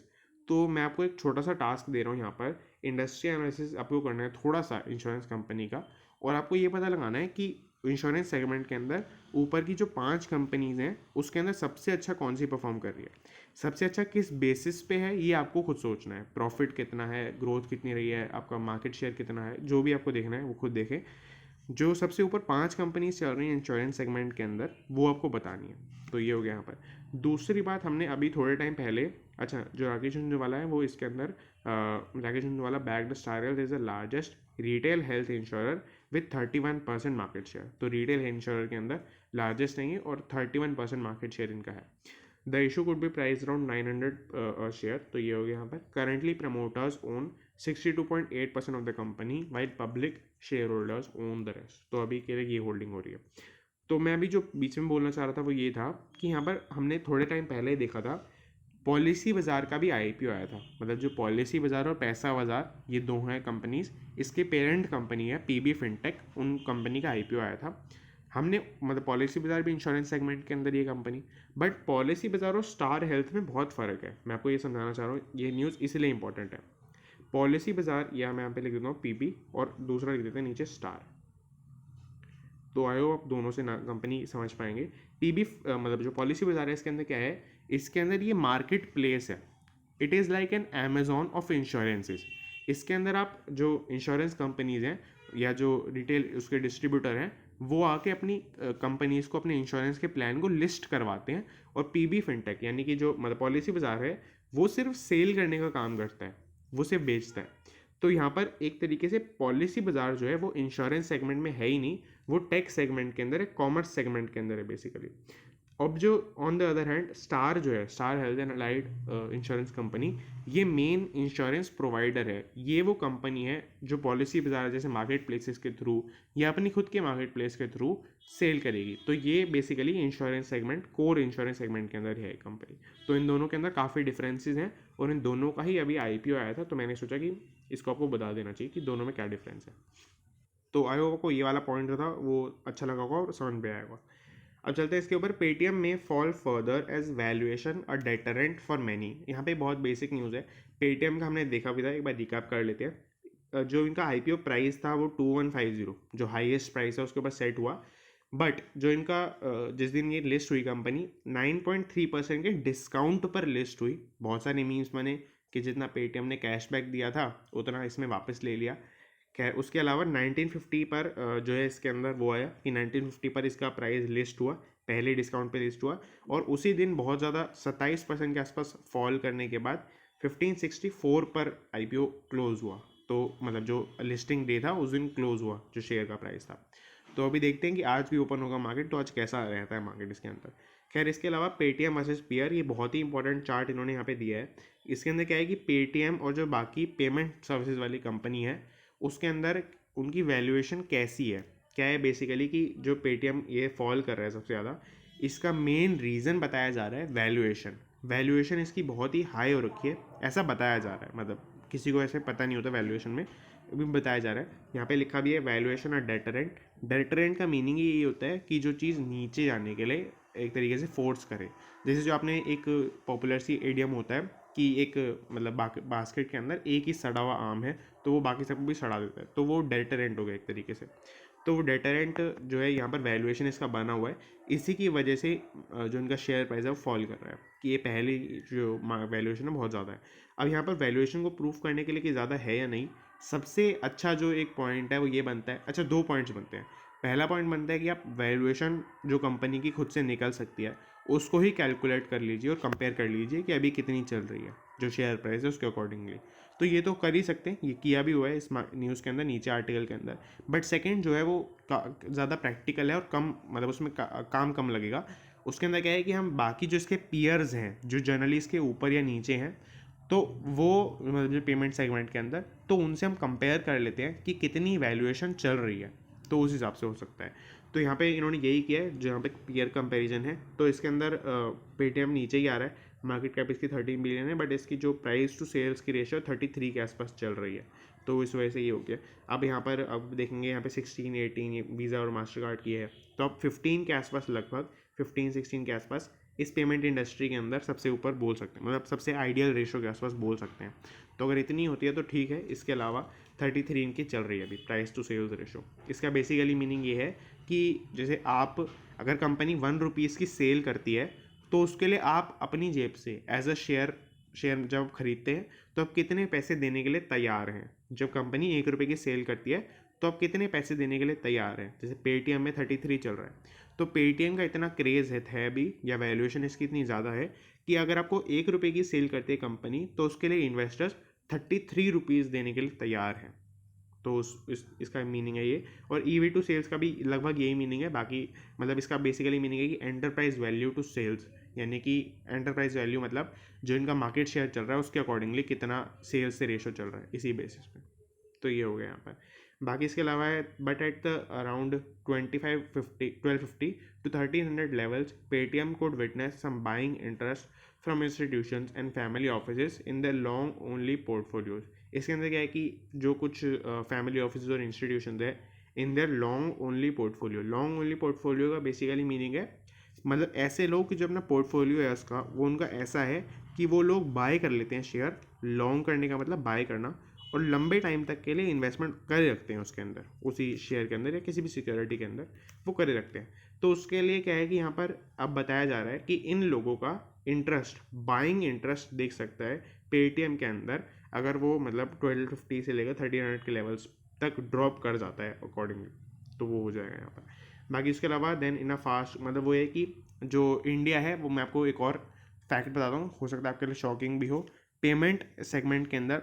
तो मैं आपको एक छोटा सा टास्क दे रहा हूँ यहाँ पर। इंडस्ट्री एनालिसिस आपको करना है थोड़ा सा इंश्योरेंस कंपनी का, और आपको ये पता लगाना है कि इंश्योरेंस सेगमेंट के अंदर ऊपर की जो 5 कंपनीज हैं उसके अंदर सबसे अच्छा कौन सी परफॉर्म कर रही है, सबसे अच्छा किस बेसिस पे है, ये आपको खुद सोचना है। प्रॉफिट कितना है, ग्रोथ कितनी रही है, आपका मार्केट शेयर कितना है, जो भी आपको देखना है वो खुद देखें। जो सबसे ऊपर 5 कंपनीज चल रही हैं इंश्योरेंस सेगमेंट के अंदर, वो आपको बतानी है। तो ये हो गया यहाँ पर। दूसरी बात, हमने अभी थोड़े टाइम पहले, अच्छा जो राकेश झुनझुनवाला है वो इसके अंदर, Rakesh Jhunjhunwala backed star health is the largest retail health insurer with 31% market share. तो रिटेल इंश्योरर के अंदर लार्जेस्ट नहीं है और 31% मार्केट शेयर इनका है। The issue could be price around 900 share. तो ये हो गया यहाँ पर। Currently promoters own 62.8% of the company while public share holders own the rest. तो अभी के लिए ये होल्डिंग हो रही है। तो मैं अभी जो बीच में बोलना चाह रहा था वो ये था कि यहाँ पर हमने थोड़े टाइम पहले देखा था पॉलिसी बाज़ार का भी IPO आया था। मतलब जो पॉलिसी बाज़ार और पैसा बाज़ार, ये दो हैं कंपनीज, इसके पेरेंट कंपनी है PB फिनटेक, उन कंपनी का IPO आया था। हमने मतलब पॉलिसी बाज़ार भी इंश्योरेंस सेगमेंट के अंदर ये कंपनी, बट पॉलिसी बाज़ार और स्टार हेल्थ में बहुत फ़र्क है। मैं आपको ये समझाना चाह रहा हूँ, ये न्यूज़ इसलिए इंपॉर्टेंट है। पॉलिसी बाज़ार, या मैं यहाँ पे लिख देता हूँ PB, और दूसरा लिख देते हैं नीचे स्टार। तो आई होप आप दोनों से ना कंपनी समझ पाएंगे। PB मतलब जो पॉलिसी बाज़ार है इसके अंदर क्या है, इसके अंदर ये मार्केट प्लेस है। It is like an Amazon of insurances. इसके अंदर आप जो इंश्योरेंस कंपनीज हैं या जो रिटेल उसके डिस्ट्रीब्यूटर हैं, वो आके अपनी कंपनीज को, अपने इंश्योरेंस के प्लान को लिस्ट करवाते हैं। और PB फिनटेक यानी कि जो मतलब पॉलिसी बाज़ार है, वो सिर्फ सेल करने का काम करता है, वो सिर्फ बेचता है। तो यहाँ पर एक तरीके से पॉलिसी बाज़ार जो है वो इंश्योरेंस सेगमेंट में है ही नहीं, वो टेक सेगमेंट के अंदर है, कॉमर्स सेगमेंट के अंदर है बेसिकली। अब जो on the other hand star जो है, Star health and allied insurance company, ये मेन इंश्योरेंस प्रोवाइडर है। ये वो कंपनी है जो पॉलिसी बाजार जैसे मार्केट प्लेसेस के थ्रू या अपनी खुद के मार्केट प्लेस के थ्रू सेल करेगी। तो ये basically insurance segment, core insurance segment के अंदर है कंपनी। तो इन दोनों के अंदर काफ़ी डिफरेंसेस हैं, और इन दोनों का ही अभी IPO आया था, तो मैंने सोचा कि इसको आपको बता देना चाहिए कि दोनों में क्या डिफरेंस है। तो आई होप आपको ये वाला पॉइंट था वो अच्छा लगा होगा और समझ में आएगा। अब चलते हैं इसके ऊपर। पेटीएम में फॉल फर्दर एज वैल्यूएशन और डेटरेंट फॉर मैनी। यहाँ पे बहुत बेसिक न्यूज़ है। पेटीएम का हमने देखा भी था, एक बार रिकैप कर लेते हैं। जो इनका IPO प्राइस था वो 2150, जो हाईएस्ट प्राइस है उसके ऊपर सेट हुआ। बट जो इनका जिस दिन ये लिस्ट हुई कंपनी, 9.3% के डिस्काउंट पर लिस्ट हुई। बहुत सारे मीम्स बने कि जितना पेटीएम ने कैशबैक दिया था उतना इसमें वापस ले लिया। खैर उसके अलावा 1950 पर जो है इसके अंदर वो आया कि 1950 पर इसका प्राइस लिस्ट हुआ। पहले डिस्काउंट पे लिस्ट हुआ और उसी दिन बहुत ज़्यादा 27% के आसपास फॉल करने के बाद 1564 पर IPO क्लोज हुआ। तो मतलब जो लिस्टिंग डे था उस दिन क्लोज हुआ जो शेयर का प्राइस था। तो अभी देखते हैं कि आज भी ओपन होगा मार्केट, तो आज कैसा रहता है मार्केट इसके अंदर। खैर इसके अलावा पेटीएम वर्सेस पीयर, ये बहुत ही इंपॉर्टेंट चार्ट इन्होंने यहाँ पे दिया है। इसके अंदर क्या है कि पेटीएम और जो बाकी पेमेंट सर्विसेज वाली कंपनी है उसके अंदर उनकी वैल्यूएशन कैसी है। क्या है बेसिकली कि जो पेटीएम ये फॉल कर रहा है सबसे ज़्यादा, इसका मेन रीज़न बताया जा रहा है वैल्यूएशन। वैल्यूएशन इसकी बहुत ही हाई हो रखी है ऐसा बताया जा रहा है, मतलब किसी को ऐसे पता नहीं होता वैल्यूएशन में, भी बताया जा रहा है। यहाँ पे लिखा भी है वैल्यूएशन और डेटरेंट। डेटरेंट का मीनिंग ये होता है कि जो चीज़ नीचे जाने के लिए एक तरीके से फोर्स करे। जैसे जो आपने एक पॉपुलर सी एडियम होता है कि एक मतलब बास्केट के अंदर एक ही सड़ा हुआ आम है तो वो बाकी सबको भी सड़ा देता है, तो वो डेटरेंट हो गया एक तरीके से। तो वो डेटरेंट जो है यहाँ पर वैल्यूएशन इसका बना हुआ है, इसी की वजह से जो इनका शेयर प्राइस है वो फॉल कर रहा है कि ये पहली जो वैल्यूएशन है बहुत ज़्यादा है। अब यहाँ पर वैल्यूएशन को प्रूफ करने के लिए कि ज़्यादा है या नहीं, सबसे अच्छा जो एक पॉइंट है वो ये बनता है, अच्छा 2 पॉइंट्स बनते हैं। पहला पॉइंट बनता है कि आप वैल्यूएशन जो कंपनी की खुद से निकल सकती है उसको ही कैलकुलेट कर लीजिए और कंपेयर कर लीजिए कि अभी कितनी चल रही है जो शेयर प्राइस है उसके अकॉर्डिंगली। तो ये तो कर ही सकते हैं, ये किया भी हुआ है इस न्यूज़ के अंदर नीचे आर्टिकल के अंदर। बट सेकंड जो है वो ज़्यादा प्रैक्टिकल है और कम मतलब उसमें काम कम लगेगा। उसके अंदर क्या है कि हम बाकी जो इसके पीयर्स हैं जो जनरली इसके ऊपर या नीचे हैं, तो वो मतलब जो पेमेंट सेगमेंट के अंदर, तो उनसे हम कंपेयर कर लेते हैं कि कितनी वैल्यूएशन चल रही है, तो उस हिसाब से हो सकता है। तो यहाँ पे इन्होंने यही किया है जो यहाँ पे पीयर कंपैरिजन है। तो इसके अंदर पेटीएम नीचे ही आ रहा है, मार्केट कैप इसकी 13 बिलियन है, बट इसकी जो प्राइस टू सेल्स की रेशियो 33 के आसपास चल रही है, तो इस वजह से ये हो गया। अब यहाँ पर अब देखेंगे यहाँ पे 16, 18 ये वीज़ा और मास्टर कार्ड की है, तो अब 15 के आसपास, लगभग 15-16 के आसपास इस पेमेंट इंडस्ट्री के अंदर सबसे ऊपर बोल सकते हैं, मतलब सबसे आइडियल रेशो के आसपास बोल सकते हैं। तो अगर इतनी होती है तो ठीक है। इसके अलावा 33 इनकी चल रही है अभी प्राइस टू सेल्स रेशो। इसका बेसिकली मीनिंग ये है कि जैसे आप अगर कंपनी 1 रुपीज़ की सेल करती है तो उसके लिए आप अपनी जेब से एज अ शेयर जब आप खरीदते हैं तो आप कितने पैसे देने के लिए तैयार हैं। जब कंपनी 1 रुपये की सेल करती है तो आप कितने पैसे देने के लिए तैयार हैं। जैसे पेटीएम में 33 चल रहा है, तो पेटीएम का इतना क्रेज़ है अभी, या वैल्यूएशन इसकी इतनी ज़्यादा है कि अगर आपको 1 रुपये की सेल करती है कंपनी तो उसके लिए इन्वेस्टर्स 33 रुपीज़ देने के लिए तैयार हैं। तो इसका मीनिंग है ये। और EV टू सेल्स का भी लगभग यही मीनिंग है। बाकी मतलब इसका बेसिकली मीनिंग है कि एंटरप्राइज वैल्यू टू सेल्स, यानी कि एंटरप्राइज वैल्यू मतलब जो इनका मार्केट शेयर चल रहा है उसके अकॉर्डिंगली कितना सेल्स से रेशो चल रहा है इसी बेसिस पे। तो ये हो गया यहाँ पर। बाकी इसके अलावा है but at the around 1250 to 1300 levels, Paytm could witness some buying interest from institutions and family offices in their long only portfolios. इसके अंदर क्या है कि जो कुछ फैमिली ऑफिस और इंस्टीट्यूशन है in their long only portfolio. Long only portfolio का बेसिकली मीनिंग है मतलब ऐसे लोग कि जो अपना पोर्टफोलियो है उसका वो उनका ऐसा है कि वो लोग बाय कर लेते हैं शेयर। लॉन्ग करने का मतलब बाय करना, और लंबे टाइम तक के लिए इन्वेस्टमेंट करे रखते हैं उसके अंदर, उसी शेयर के अंदर या किसी भी सिक्योरिटी के अंदर वो करे रखते हैं। तो उसके लिए क्या है कि यहाँ पर अब बताया जा रहा है कि इन लोगों का इंटरेस्ट, बाइंग इंटरेस्ट देख सकता है पेटीएम के अंदर, अगर वो मतलब 1250 से लेकर 1300 के लेवल्स तक ड्रॉप कर जाता है अकॉर्डिंगली, तो वो हो जाएगा यहाँ पर। बाकी इसके अलावा देन इन अ फास्ट मतलब वो है कि जो इंडिया है वो, मैं आपको एक और फैक्ट बताता हूँ, हो सकता है आपके लिए शॉकिंग भी हो। पेमेंट सेगमेंट के अंदर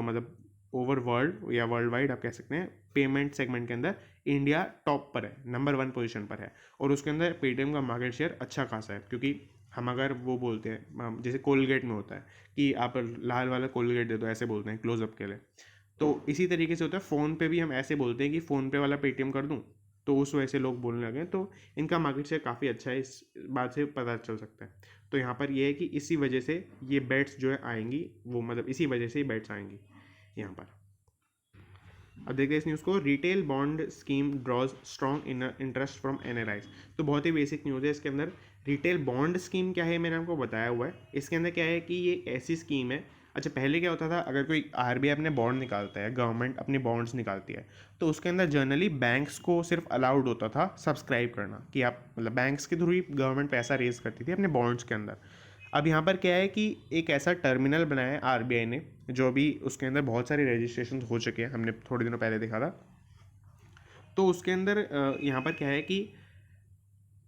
मतलब ओवर वर्ल्ड या वर्ल्ड वाइड आप कह सकते हैं, पेमेंट सेगमेंट के अंदर इंडिया टॉप पर है, नंबर 1 पोजीशन पर है। और उसके अंदर पेटीएम का मार्केट शेयर अच्छा खासा है, क्योंकि हम अगर वो बोलते हैं जैसे कोलगेट में होता है कि आप लाल वाला कोलगेट दे दो, ऐसे बोलते हैं क्लोजअप के लिए, तो इसी तरीके से होता है फ़ोन पे भी हम ऐसे बोलते हैं कि फ़ोन पे वाला पेटीएम कर दूँ, तो उस वजह से लोग बोलने लगे। तो इनका मार्केट शेयर काफ़ी अच्छा है, इस बात से पता चल सकता है। तो यहाँ पर ये है कि इसी वजह से ये बेट्स जो है आएंगी, वो मतलब इसी वजह से ही बेट्स आएंगी यहाँ पर। अब देखते हैं इस न्यूज़ को। Retail bond scheme draws strong interest from NRIs। तो बहुत ही बेसिक न्यूज़ है इसके अंदर। रिटेल बॉन्ड स्कीम क्या है मैंने आपको बताया हुआ है। इसके अंदर क्या है कि ये ऐसी स्कीम है, अच्छा पहले क्या होता था, अगर कोई RBI अपने बॉन्ड निकालता है, गवर्नमेंट अपने बॉन्ड्स निकालती है, तो उसके अंदर जनरली बैंक्स को सिर्फ अलाउड होता था सब्सक्राइब करना, कि आप मतलब बैंक्स के थ्रू ही गवर्नमेंट पैसा रेज करती थी अपने बॉन्ड्स के अंदर। अब यहाँ पर क्या है कि एक ऐसा टर्मिनल बनाया है RBI ने, जो अभी उसके अंदर बहुत सारे रजिस्ट्रेशन हो चुके हैं, हमने थोड़े दिनों पहले देखा था। तो उसके अंदर यहाँ पर क्या है कि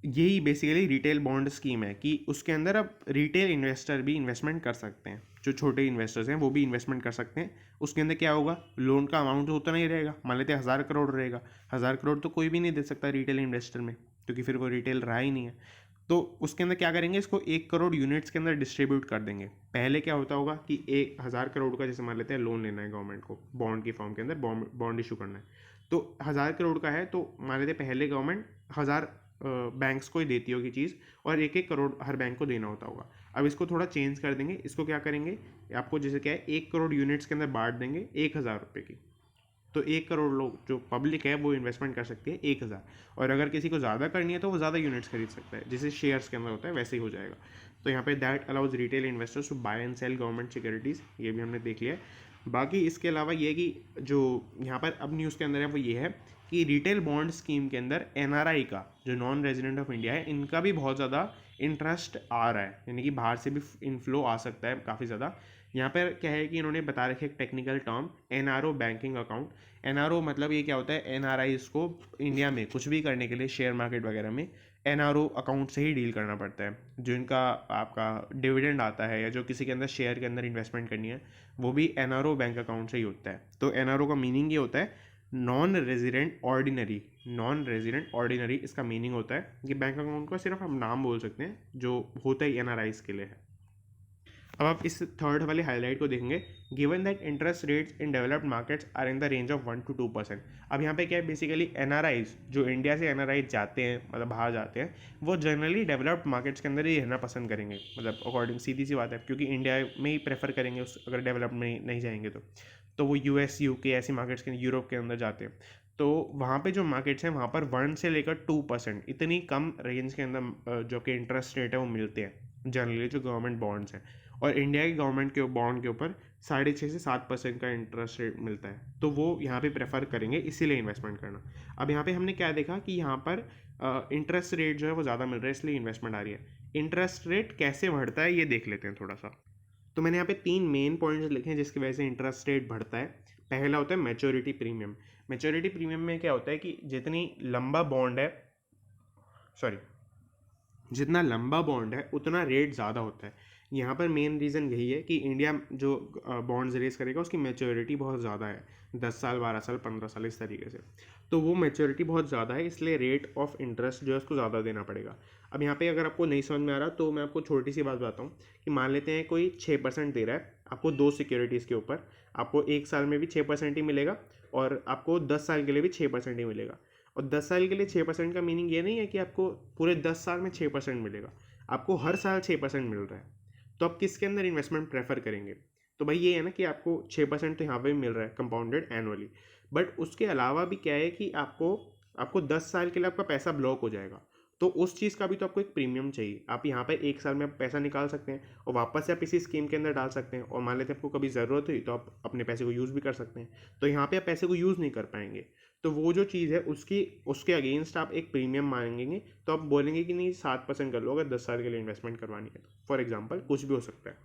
यही बेसिकली रिटेल बॉन्ड स्कीम है कि उसके अंदर अब रिटेल इन्वेस्टर भी इन्वेस्टमेंट कर सकते हैं, जो छोटे इन्वेस्टर्स हैं वो भी इन्वेस्टमेंट कर सकते हैं। उसके अंदर क्या होगा, लोन का अमाउंट तो उतना ही रहेगा, मान लेते हैं 1,000 करोड़ रहेगा। 1,000 करोड़ तो कोई भी नहीं दे सकता रिटेल इन्वेस्टर में, क्योंकि फिर वो रिटेल रहा ही नहीं है। तो उसके अंदर क्या करेंगे, इसको 1 करोड़ यूनिट्स के अंदर डिस्ट्रीब्यूट कर देंगे। पहले क्या होता होगा कि 1,000 करोड़ का जैसे मान लेते हैं लोन लेना है गवर्नमेंट को, बॉन्ड की फॉर्म के अंदर बॉन्ड इशू करना है, तो 1,000 करोड़ का है, तो मान लेते हैं पहले गवर्नमेंट 1,000 बैंक्स को ही देती होगी चीज़, और 1-1 करोड़ हर बैंक को देना होता होगा। अब इसको थोड़ा चेंज कर देंगे, इसको क्या करेंगे, आपको जैसे क्या है 1 करोड़ यूनिट्स के अंदर बांट देंगे 1,000 रुपये की। तो 1 करोड़ लोग जो पब्लिक है वो इन्वेस्टमेंट कर सकती है 1,000, और अगर किसी को ज़्यादा करनी है तो वो ज़्यादा यूनिट्स खरीद सकता है, जैसे शेयर्स के अंदर होता है वैसे ही हो जाएगा। तो यहाँ पे that allows retail investors to buy and sell government securities, ये भी हमने देख लिया है। बाकी इसके अलावा ये कि जो यहाँ पर अब न्यूज़ के अंदर है वो ये है कि रिटेल बॉन्ड स्कीम के अंदर एनआरआई का, जो नॉन रेजिडेंट ऑफ इंडिया है, इनका भी बहुत ज़्यादा इंटरेस्ट आ रहा है, यानी कि बाहर से भी इनफ्लो आ सकता है काफ़ी ज़्यादा। यहाँ पर क्या है कि इन्होंने बता रखे एक technical term, NRO banking account. NRO मतलब ये क्या होता है, एनआरआईज को इंडिया में कुछ भी करने के लिए शेयर मार्केट वगैरह में एनआरओ अकाउंट से ही डील करना पड़ता है। जो इनका आपका डिविडेंड आता है या जो किसी के अंदर शेयर के अंदर इन्वेस्टमेंट करनी है, वो भी एनआरओ बैंक अकाउंट से ही होता है। तो एनआरओ का मीनिंग ये होता है non resident ordinary. Non resident ordinary इसका मीनिंग होता है कि बैंक अकाउंट का सिर्फ हम नाम बोल सकते हैं, जो होता ही एनआरआईज के लिए है। अब आप इस थर्ड वाले हाईलाइट को देखेंगे, given that interest rates in developed markets are in the range of 1 to 2%। अब यहाँ पे क्या है, बेसिकली एनआरआईज जो इंडिया से एनआरआईज जाते हैं, मतलब बाहर जाते हैं, वो जनरली डेवलप्ड मार्केट्स के अंदर ही रहना पसंद करेंगे, मतलब अकॉर्डिंग सीधी सी बात है, क्योंकि इंडिया में ही प्रेफर करेंगे उस, अगर डेवलप्ड में नहीं जाएंगे तो वो यूएस यूके ऐसी मार्केट्स के, यूरोप के अंदर जाते हैं। तो वहाँ पे जो मार्केट्स हैं वहाँ पर 1 से लेकर 2% इतनी कम रेंज के अंदर जो कि इंटरेस्ट रेट है वो मिलते हैं जनरली जो गवर्नमेंट बॉन्ड्स हैं। और इंडिया की गवर्नमेंट के बॉन्ड के ऊपर 6.5 से 7% का इंटरेस्ट रेट मिलता है, तो वो यहाँ पे प्रेफर करेंगे, इसीलिए इन्वेस्टमेंट करना। अब यहाँ पे हमने क्या देखा कि यहाँ पर इंटरेस्ट रेट जो है वो ज़्यादा मिल रहा है, इसलिए इन्वेस्टमेंट आ रही है। इंटरेस्ट रेट कैसे बढ़ता है ये देख लेते हैं थोड़ा सा। तो मैंने यहाँ पे 3 मेन पॉइंट्स लिखे हैं जिसकी वजह से इंटरेस्ट रेट बढ़ता है। पहला होता है मैच्योरिटी प्रीमियम। मैच्योरिटी प्रीमियम में क्या होता है कि जितनी लंबा बॉन्ड है, सॉरी, जितना लंबा बॉन्ड है उतना रेट ज़्यादा होता है। यहाँ पर मेन रीज़न यही है कि इंडिया जो बॉन्ड्स रेस करेगा उसकी मैच्योरिटी बहुत ज़्यादा है, 10 साल, 12 साल, 15 साल, इस तरीके से। तो वो मैच्योरिटी बहुत ज़्यादा है, इसलिए रेट ऑफ इंटरेस्ट जो है उसको ज़्यादा देना पड़ेगा। अब यहाँ पे अगर आपको नहीं समझ में आ रहा तो मैं आपको छोटी सी बात बताता हूँ कि मान लेते हैं कोई 6% दे रहा है आपको 2 सिक्योरिटीज़ के ऊपर, आपको 1 साल में भी 6% ही मिलेगा और आपको 10 साल के लिए भी 6% ही मिलेगा। और 10 साल के लिए 6% का मीनिंग ये नहीं है कि आपको पूरे 10 साल में 6% मिलेगा, आपको हर साल 6% मिल रहा है। तो आप किसके अंदर इन्वेस्टमेंट प्रेफर करेंगे? तो भाई ये है ना कि आपको 6% तो यहाँ पे भी मिल रहा है कंपाउंडेड एनुअली, बट उसके अलावा भी क्या है कि आपको 10 साल के लिए आपका पैसा ब्लॉक हो जाएगा, तो उस चीज़ का भी तो आपको एक प्रीमियम चाहिए। आप यहाँ पे 1 साल में आप पैसा निकाल सकते हैं और वापस से आप इसी स्कीम के अंदर डाल सकते हैं, और मान लेते हैं आपको कभी ज़रूरत हुई तो आप अपने पैसे को यूज़ भी कर सकते हैं। तो यहाँ पे आप पैसे को यूज़ नहीं कर पाएंगे, तो वो जो चीज़ है उसके अगेंस्ट आप एक प्रीमियम मांगेंगे, तो आप बोलेंगे कि नहीं 7% कर लो अगर 10 साल के लिए इन्वेस्टमेंट करवानी है तो, फॉर एग्जांपल कुछ भी हो सकता है।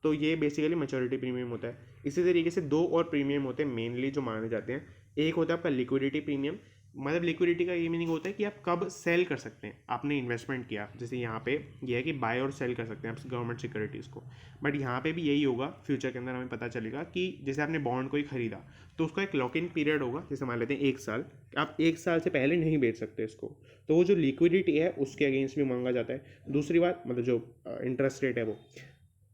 तो ये बेसिकली मैच्योरिटी प्रीमियम होता है। इसी तरीके से 2 और प्रीमियम होते हैं मेनली जो माने जाते हैं। एक होता है आपका लिक्विडिटी प्रीमियम, मतलब लिक्विडिटी का ये मीनिंग होता है कि आप कब सेल कर सकते हैं, आपने इन्वेस्टमेंट किया, जैसे यहाँ पे ये है कि बाय और सेल कर सकते हैं आप गवर्नमेंट सिक्योरिटीज़ को। बट यहाँ पे भी यही होगा, फ्यूचर के अंदर हमें पता चलेगा कि जैसे आपने बॉन्ड को ही खरीदा तो उसका एक लॉक इन पीरियड होगा, जैसे मान लेते हैं 1 साल, आप 1 साल से पहले नहीं बेच सकते इसको, तो वो जो लिक्विडिटी है उसके अगेंस्ट भी मांगा जाता है। दूसरी बात मतलब जो इंटरेस्ट रेट है वो।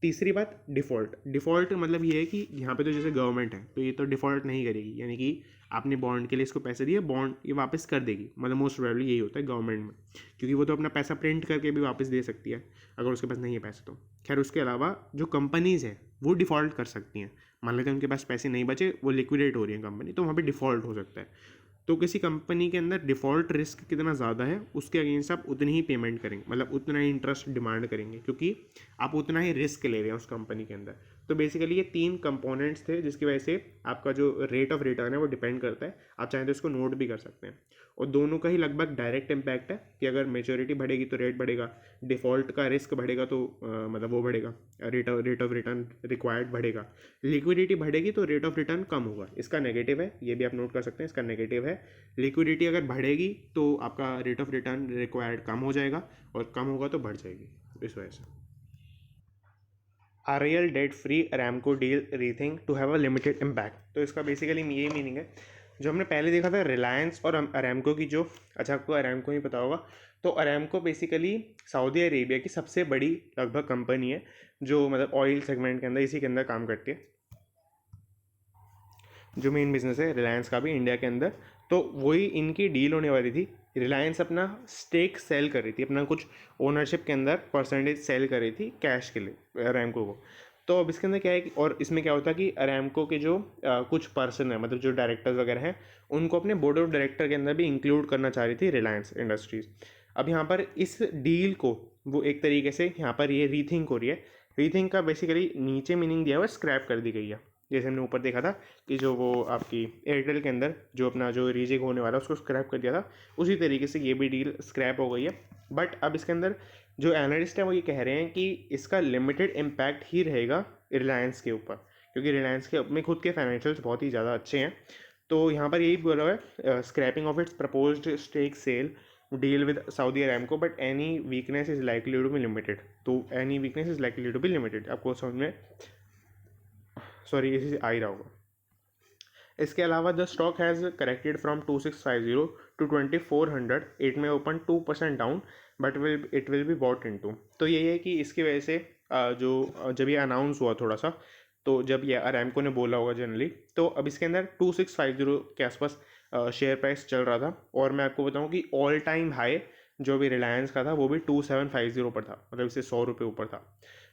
तीसरी बात डिफ़ॉल्ट मतलब ये है कि यहाँ पे तो जैसे गवर्नमेंट है तो ये तो डिफ़ॉल्ट नहीं करेगी, यानी कि आपने बॉन्ड के लिए इसको पैसे दिए, बॉन्ड ये वापस कर देगी, मतलब मोस्ट प्रोबेबली यही होता है गवर्नमेंट में, क्योंकि वो तो अपना पैसा प्रिंट करके भी वापस दे सकती है अगर उसके पास नहीं है पैसे तो। खैर उसके अलावा जो कंपनीज़ हैं वो डिफ़ॉल्ट कर सकती हैं, मान लेते हैं उनके पास पैसे नहीं बचे, वो लिक्विडेट हो रही है कंपनी, तो वहाँ पर डिफ़ॉल्ट हो सकता है। तो किसी कंपनी के अंदर डिफ़ॉल्ट रिस्क कितना ज़्यादा है उसके अगेंस्ट आप उतनी ही पेमेंट करेंगे, मतलब उतना ही इंटरेस्ट डिमांड करेंगे, क्योंकि आप उतना ही रिस्क ले रहे हैं उस कंपनी के अंदर। तो बेसिकली ये 3 कंपोनेंट्स थे जिसकी वजह से आपका जो रेट ऑफ रिटर्न है वो डिपेंड करता है। आप चाहें तो इसको नोट भी कर सकते हैं, और दोनों का ही लगभग डायरेक्ट इम्पैक्ट है कि अगर मेच्योरिटी बढ़ेगी तो रेट बढ़ेगा, डिफ़ॉल्ट का रिस्क बढ़ेगा तो मतलब वो बढ़ेगा, रेट ऑफ रिटर्न रिक्वायर्ड बढ़ेगा, लिक्विडिटी बढ़ेगी तो रेट ऑफ रिटर्न कम होगा। इसका नेगेटिव है, ये भी आप नोट कर सकते हैं, इसका नेगेटिव है लिक्विडिटी अगर बढ़ेगी तो आपका रेट ऑफ रिटर्न रिक्वायर्ड कम हो जाएगा, और कम होगा तो बढ़ जाएगी इस वजह से। RIL debt free Aramco deal rethink to have a limited impact. तो इसका बेसिकली ये मीनिंग है, जो हमने पहले देखा था रिलायंस और अरामको की, जो अच्छा आपको अरामको नहीं पता होगा, तो अरामको बेसिकली सऊदी अरेबिया की सबसे बड़ी लगभग कंपनी है जो मतलब ऑयल सेगमेंट के अंदर, इसी के अंदर काम करती है, जो मेन बिजनेस है रिलायंस का भी इंडिया के अंदर। तो वही इनकी डील होने वाली थी। रिलायंस अपना स्टेक सेल कर रही थी, अपना कुछ ओनरशिप के अंदर परसेंटेज सेल कर रही थी कैश के लिए अरामको को। तो अब इसके अंदर क्या है कि, और इसमें क्या होता है कि अरामको के जो कुछ पर्सन है, मतलब जो डायरेक्टर्स वगैरह हैं, उनको अपने बोर्ड ऑफ डायरेक्टर के अंदर भी इंक्लूड करना चाह रही थी रिलायंस इंडस्ट्रीज़। अब यहाँ पर इस डील को वो एक तरीके से यहाँ पर ये रीथिंक हो रही है। रीथिंक का बेसिकली नीचे मीनिंग दिया हुआ है, स्क्रैप कर दी गई है। जैसे हमने ऊपर देखा था कि जो वो आपकी एयरटेल के अंदर जो अपना जो रीजेक होने वाला उसको स्क्रैप कर दिया था, उसी तरीके से ये भी डील स्क्रैप हो गई है। बट अब इसके अंदर जो एनालिस्ट हैं वो ये कह रहे हैं कि इसका लिमिटेड इम्पैक्ट ही रहेगा रिलायंस के ऊपर, क्योंकि रिलायंस के अपने खुद के फाइनेंशियल्स बहुत ही ज़्यादा अच्छे हैं। तो यहाँ पर यही बोला हुआ है, scrapping of its proposed stake sale deal with Saudi Aramco but any weakness is likely to be limited. तो any weakness is likely to be limited, आपको समझ में इसी से आ ही रहा होगा। इसके अलावा the stock has corrected from 2650 to 2400, it may open 2% down but it will be bought into. तो यही है कि इसकी वजह से जब ये अनाउंस हुआ थोड़ा सा, तो जब ये अरामको ने बोला होगा जनरली, तो अब इसके अंदर 2650 के आसपास शेयर प्राइस चल रहा था। और मैं आपको बताऊं कि ऑल टाइम हाई जो भी रिलायंस का था वो भी 2750 पर था, मतलब इससे 100 रुपये ऊपर था।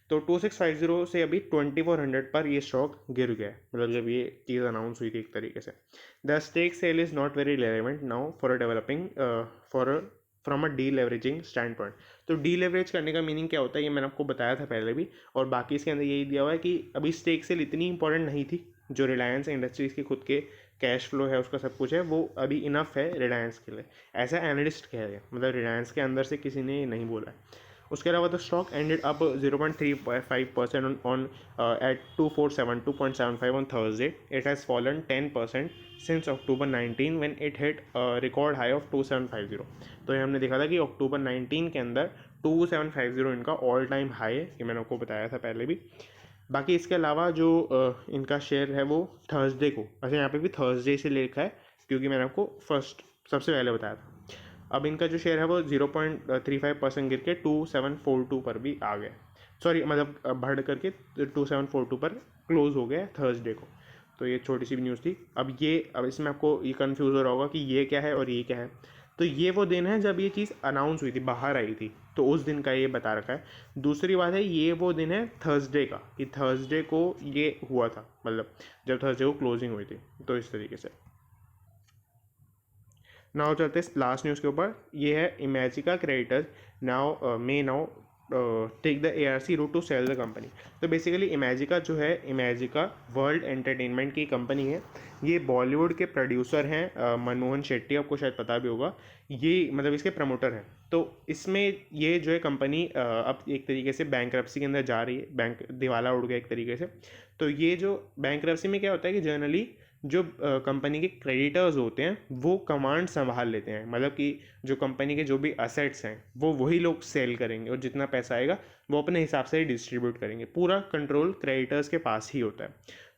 तो 2650 से अभी 2400 पर ये स्टॉक गिर गया, मतलब जब ये चीज़ अनाउंस हुई थी एक तरीके से। The stake sale is not very relevant now for a developing from a deleveraging standpoint. तो डी लेवरेज करने का मीनिंग क्या होता है ये मैंने आपको बताया था पहले भी, और बाकी इसके अंदर यही दिया हुआ है कि अभी स्टेक सेल इतनी इंपॉर्टेंट नहीं थी। जो रिलायंस इंडस्ट्रीज़ के खुद के कैश फ्लो है, उसका सब कुछ है, वो अभी इनफ है रिलायंस के लिए, ऐसा एनालिस्ट कह रहे हैं, मतलब रिलायंस के अंदर से किसी ने नहीं बोला है। उसके अलावा the stock ended up 0.35% on at 2472.75 on Thursday. It has fallen 10% since October 19 when it hit record high of 2750। तो ये हमने देखा था कि अक्टूबर 19 के अंदर 2750 इनका ऑल टाइम हाई है, ये मैंने आपको बताया था पहले भी। बाकी इसके अलावा जो इनका शेयर है वो थर्सडे को, अच्छा यहाँ पे भी थर्सडे से लिखा है क्योंकि मैंने आपको सबसे पहले बताया था। अब इनका जो शेयर है वो 0.35% गिर के 2742 पर भी आ गया, सॉरी मतलब बढ़ करके 2742 पर क्लोज हो गया थर्सडे को। तो ये छोटी सी भी न्यूज़ थी। अब इसमें आपको ये कन्फ्यूज़ हो रहा होगा कि ये क्या है और ये क्या है। तो ये वो दिन है जब ये चीज़ अनाउंस हुई थी, बाहर आई थी, तो उस दिन का ये बता रखा है। दूसरी बात है, ये वो दिन है थर्सडे का, कि थर्सडे को ये हुआ था, मतलब जब थर्सडे को क्लोजिंग हुई थी। तो इस तरीके से नाउ चलते हैं लास्ट न्यूज़ के ऊपर। ये है Imagica creditors now take the ARC route to sell the company. तो बेसिकली इमेजिका जो है, इमेजिका वर्ल्ड एंटरटेनमेंट की कंपनी है। ये बॉलीवुड के प्रोड्यूसर हैं मनमोहन शेट्टी, आपको शायद पता भी होगा, ये मतलब इसके प्रमोटर हैं। तो इसमें ये जो है कंपनी अब एक तरीके से बैंक्रप्सी के अंदर जा रही है, बैंक दिवाला उड़ गया एक तरीके से। तो ये जो बैंक्रप्सी में क्या होता है कि जनरली जो कंपनी के क्रेडिटर्स होते हैं वो कमांड संभाल लेते हैं, मतलब कि जो कंपनी के जो भी असेट्स हैं वो वही लोग सेल करेंगे, और जितना पैसा आएगा वो अपने हिसाब से ही डिस्ट्रीब्यूट करेंगे। पूरा कंट्रोल क्रेडिटर्स के पास ही होता है।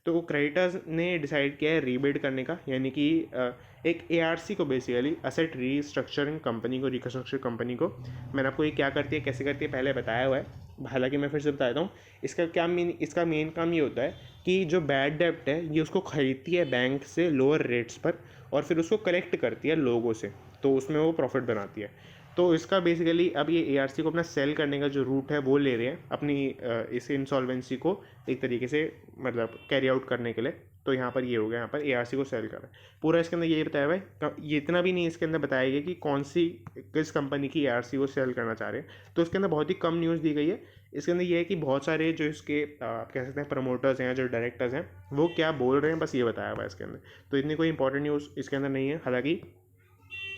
तो क्रेडिटर्स ने डिसाइड किया है रीबिड करने का, यानी कि एक ARC को, बेसिकली असेट रीस्ट्रक्चरिंग कंपनी को, रिकन्स्ट्रक्शन कंपनी को, मैंने आपको ये क्या करती है कैसे करती है पहले बताया हुआ है, हालांकि मैं फिर से बताता हूँ। इसका मेन काम ये होता है कि जो बैड डेप्ट है ये उसको खरीदती है बैंक से लोअर रेट्स पर, और फिर उसको कलेक्ट करती है लोगों से, तो उसमें वो प्रॉफिट बनाती है। तो इसका बेसिकली अब ये ARC को अपना सेल करने का जो रूट है वो ले रहे हैं अपनी इस इंसॉल्वेंसी को एक तरीके से मतलब कैरी आउट करने के लिए। तो यहाँ पर ये हो गया, यहाँ पर ARC को सेल कर रहा है। पूरा इसके अंदर ये बताया हुआ है, ये इतना भी नहीं इसके अंदर बताया गया कि कौन सी किस कंपनी की ARC को सेल करना चाह रहे हैं, तो इसके अंदर बहुत ही कम न्यूज़ दी गई है। इसके अंदर ये है कि बहुत सारे जो इसके आप कह सकते हैं प्रमोटर्स हैं, जो डायरेक्टर्स हैं, वो क्या बोल रहे हैं, बस ये बताया हुआ है इसके अंदर। तो इतनी कोई इंपॉर्टेंट न्यूज़ इसके अंदर नहीं है। हालांकि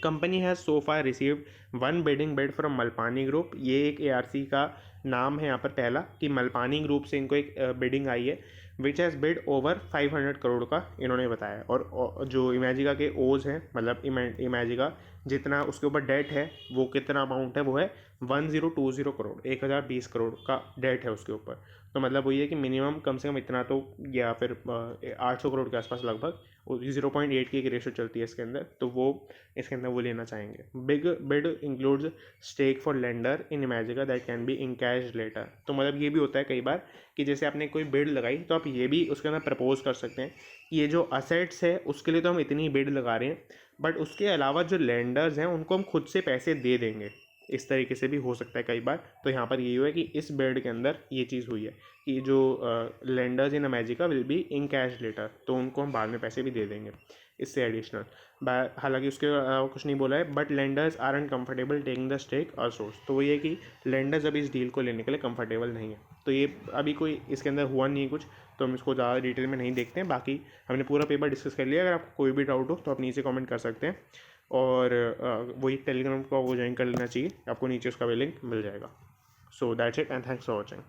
company has so far received 1 bidding bid from Malpani group, ये एक ARC का नाम है यहाँ पर पहला, कि मलपानी ग्रुप से इनको एक बिडिंग आई है, which has bid over 500 crore का इन्होंने बताया। और जो इमेजिका के ओज हैं, मतलब इमेजिका जितना उसके ऊपर डेट है, वो कितना अमाउंट है, वो है 1020 करोड़, 1020 करोड़ का डेट है उसके ऊपर। तो मतलब वही है कि मिनिमम कम से कम इतना तो, या फिर 800 करोड़ के आसपास लगभग 0.8 की एक रेशो चलती है इसके अंदर, तो वो इसके अंदर वो लेना चाहेंगे। Big bid includes stake for lender in Imagica that can be encash later. तो मतलब ये भी होता है कई बार कि जैसे आपने कोई बिड लगाई, तो आप ये भी उसके अंदर प्रपोज कर सकते हैं कि ये जो असेट्स है उसके लिए तो हम इतनी बिड लगा रहे हैं, बट उसके अलावा जो लेंडर्स हैं उनको हम खुद से पैसे दे देंगे। इस तरीके से भी हो सकता है कई बार। तो यहाँ पर ये हुआ है कि इस बिड के अंदर ये चीज़ हुई है कि जो lenders in Imagica will be encash later, तो उनको हम बाद में पैसे भी दे देंगे इससे एडिशनल। हालांकि उसके अलावा कुछ नहीं बोला है, but lenders are uncomfortable taking the stake और सोर्स। तो वो ये कि लेंडर्स अभी इस डील को लेने के लिए कंफर्टेबल नहीं है। तो ये अभी कोई इसके अंदर हुआ नहीं है कुछ, तो हम इसको ज़्यादा डिटेल में नहीं देखते हैं। बाकी हमने पूरा पेपर डिस्कस कर लिया। अगर आपको कोई भी डाउट हो तो आप नीचे कमेंट कर सकते हैं, और वही टेलीग्राम को वो ज्वाइन कर लेना चाहिए, आपको नीचे उसका भी लिंक मिल जाएगा। So that's it and thanks for watching.